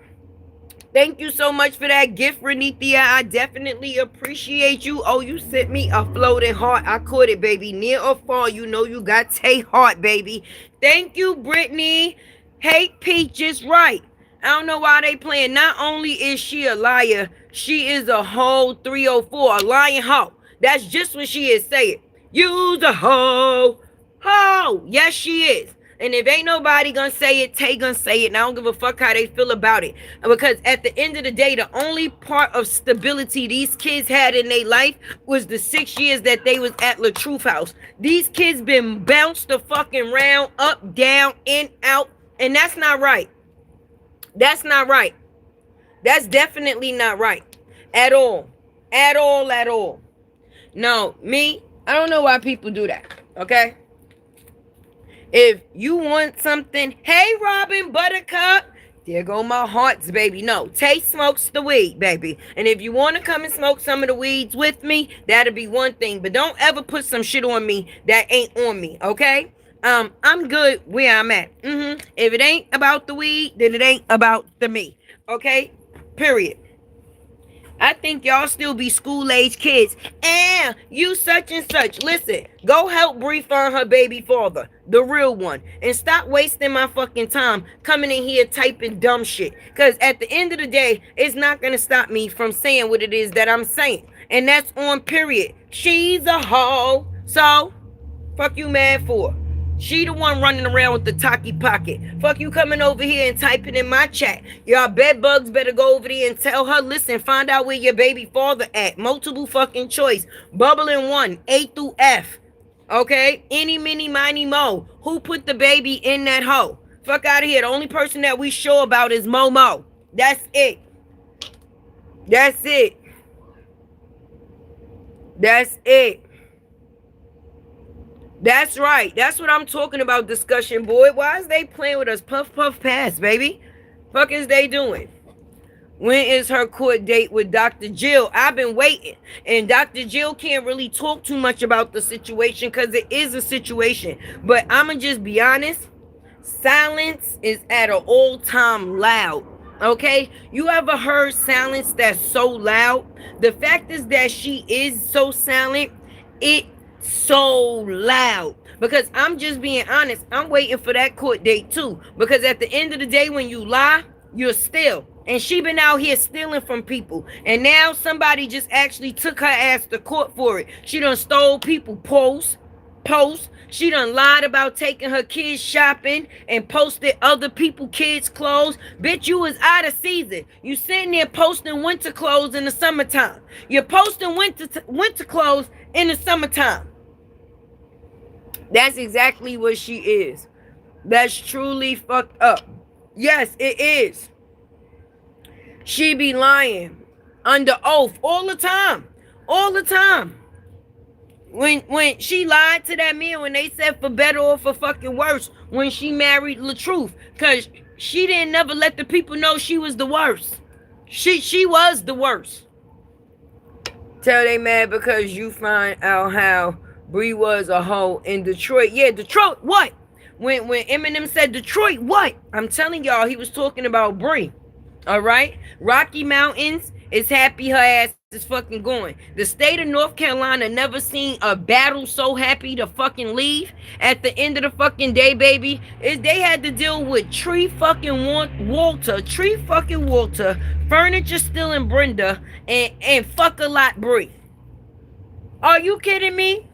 Thank you so much for that gift, Renithia. I definitely appreciate you. Oh, you sent me a floating heart. I caught it, baby. Near or far, you know you got Tay heart, baby. Thank you, Brittany. Hate Peach is right. I don't know why they playing. Not only is she a liar, she is a whole 304, a lying hoe. That's just what she is saying. You's a hoe. Hoe. Yes, she is. And if ain't nobody gonna say it, Tay gonna say it. And I don't give a fuck how they feel about it. Because at the end of the day, the only part of stability these kids had in their life was the 6 years that they was at La Truth House. These kids been bounced the fucking round, up, down, in, out. And that's not right. That's not right. That's definitely not right. At all. At all, at all. No, me, I don't know why people do that. Okay? If you want something, hey, Robin Buttercup, there go my hearts, baby. No, Tay smokes the weed, baby. And if you want to come and smoke some of the weeds with me, that'll be one thing. But don't ever put some shit on me that ain't on me, okay? I'm good where I'm at. If it ain't about the weed, then it ain't about the me, okay? Period. I think y'all still be school-age kids. And you such and such. Listen, go help Bree find her baby father, the real one. And stop wasting my fucking time coming in here typing dumb shit. Because at the end of the day, it's not going to stop me from saying what it is that I'm saying. And that's on period. She's a hoe. So, fuck you mad for? She the one running around with the talkie pocket. Fuck you coming over here and typing in my chat. Y'all bed bugs better go over there and tell her, listen, find out where your baby father at. Multiple fucking choice. Bubbling 1, A through F. Okay? Any, mini, miny, mo. Who put the baby in that hoe? Fuck out of here. The only person that we sure about is Momo. That's it. That's it. That's it. That's right. That's what I'm talking about, discussion boy. Why is they playing with us? Puff, puff, pass, baby. Fuck is they doing? When is her court date with Dr. Jill? I've been waiting. And Dr. Jill can't really talk too much about the situation because it is a situation. But I'm going to just be honest. Silence is at an all-time loud. Okay? You ever heard silence that's so loud? The fact is that she is so silent. It so loud. Because I'm just being honest, I'm waiting for that court date too. Because at the end of the day, when you lie, you're still. And she been out here stealing from people. And now somebody just actually took her ass to court for it. She done stole people posts. She done lied about taking her kids shopping and posted other people kids clothes. Bitch, you was out of season. You sitting there posting winter clothes in the summertime. You're posting winter clothes in the summertime. That's exactly what she is. That's truly fucked up. Yes, it is. She be lying under oath all the time. All the time. When she lied to that man when they said for better or for fucking worse when she married LaTruth. Because she didn't never let the people know she was the worst. She was the worst. Tell they mad because you find out how Bree was a hoe in Detroit. Yeah, Detroit, what? When Eminem said Detroit, what? I'm telling y'all, he was talking about Bree. All right? Rocky Mountains is happy her ass is fucking going. The state of North Carolina never seen a battle so happy to fucking leave. At the end of the fucking day, baby, they had to deal with Tree fucking Walter, Furniture Stealing Brenda, and Fuck a Lot Bree. Are you kidding me?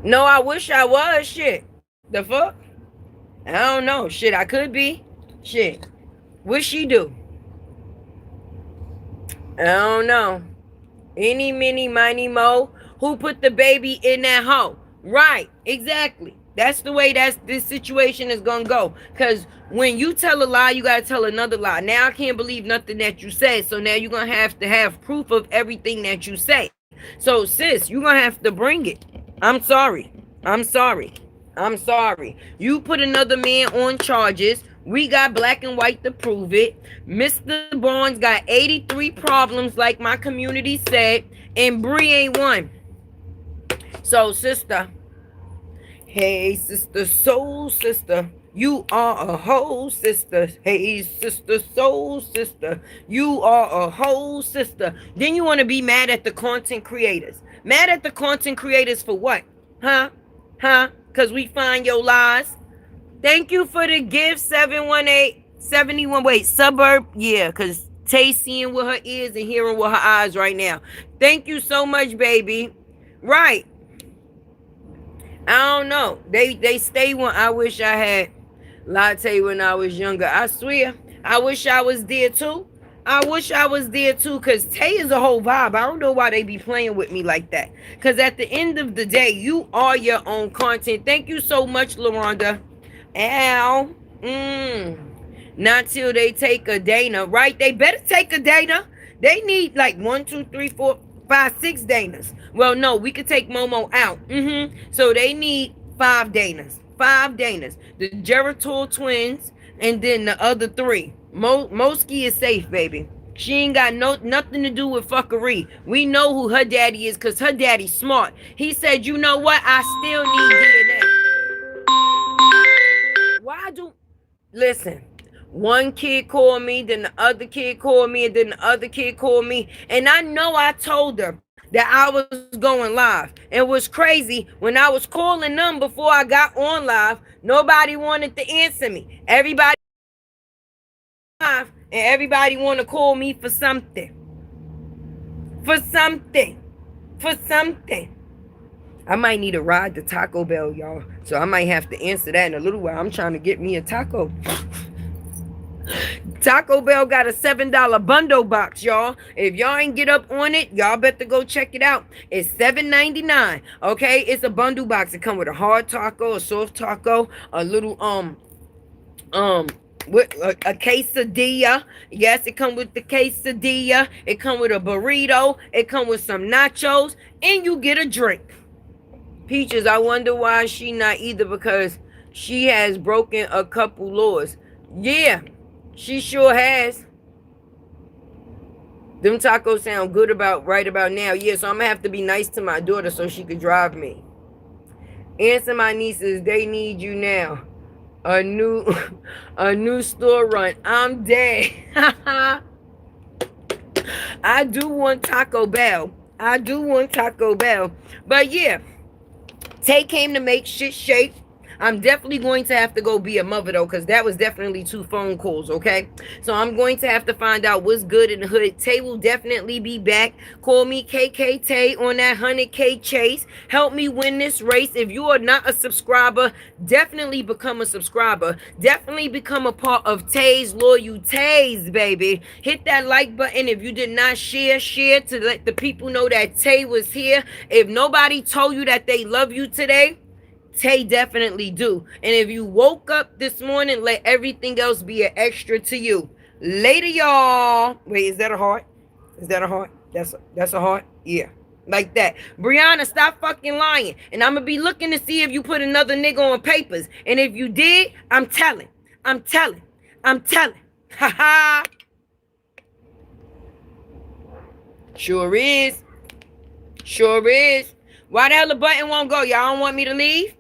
No, I wish I was. Shit. The fuck? I don't know. Shit, I could be. Shit. What she do? I don't know. Any, mini, miny, mo. Who put the baby in that hole? Right. Exactly. That's the way this situation is gonna go. Cause when you tell a lie, you gotta tell another lie. Now I can't believe nothing that you say. So now you're gonna have to have proof of everything that you say. So sis, you're gonna have to bring it. I'm sorry. I'm sorry. I'm sorry. You put another man on charges. We got black and white to prove it. Mr. Barnes got 83 problems, like my community said, and Bree ain't one. So, sister, hey, sister, soul sister, you are a whole sister. Hey, sister, soul sister, you are a whole sister. Then you want to be mad at the content creators. Mad at the content creators for what? Huh? Huh? Because we find your lies. Thank you for the gift, 71871. Wait, suburb? Yeah, because Tay seeing with her ears and hearing with her eyes right now. Thank you so much, baby. Right. I don't know. They stay when I wish I had latte when I was younger. I swear. I wish I was there too. I wish I was there too, because Tay is a whole vibe. I don't know why they be playing with me like that. Because at the end of the day, you are your own content. Thank you so much, LaRonda. Ow. Not till they take a Dana, right? They better take a Dana. They need like 1, 2, 3, 4, 5, 6 Danas. Well, no, we could take Momo out. So they need 5 Danas. 5 Danas. The Geritol twins, and then the other 3. Moski is safe, baby. She ain't got nothing to do with fuckery. We know who her daddy is because her daddy's smart. He said, you know what? I still need DNA. Why do... Listen. One kid called me, then the other kid called me, and then the other kid called me. And I know I told her that I was going live. It was crazy. When I was calling them before I got on live, nobody wanted to answer me. Everybody live, and everybody want to call me for something. For something. For something. I might need a ride to Taco Bell, y'all. So I might have to answer that in a little while. I'm trying to get me a taco. Taco Bell got a $7 bundle box, y'all. If y'all ain't get up on it, y'all better go check it out. It's $7.99. Okay, it's a bundle box. It come with a hard taco, a soft taco, a little with a quesadilla. Yes, it come with the quesadilla. It come with a burrito. It come with some nachos, and you get a drink. Peaches, I wonder why she not either, because she has broken a couple laws. Yeah. She sure has. Them tacos sound good right about now. Yeah, so I'm gonna have to be nice to my daughter so she could drive me. Answer my nieces, they need you now. A new store run. I'm dead. I do want Taco Bell. I do want Taco Bell. But yeah, Tay came to make shit shake. I'm definitely going to have to go be a mother, though, because that was definitely 2 phone calls, okay? So I'm going to have to find out what's good in the hood. Tay will definitely be back. Call me KK Tay on that 100K chase. Help me win this race. If you are not a subscriber, definitely become a subscriber. Definitely become a part of Tay's Loyal Tays, baby. Hit that like button. If you did not share to let the people know that Tay was here. If nobody told you that they love you today, Tay definitely do. And if you woke up this morning, let everything else be an extra to you. Later, y'all. Wait, is that a heart? Is that a heart? That's a heart? Yeah. Like that. BRIANA, stop fucking lying. And I'm gonna be looking to see if you put another nigga on papers. And if you did, I'm telling. I'm telling. I'm telling. Ha ha. Sure is. Sure is. Why the hell the button won't go? Y'all don't want me to leave?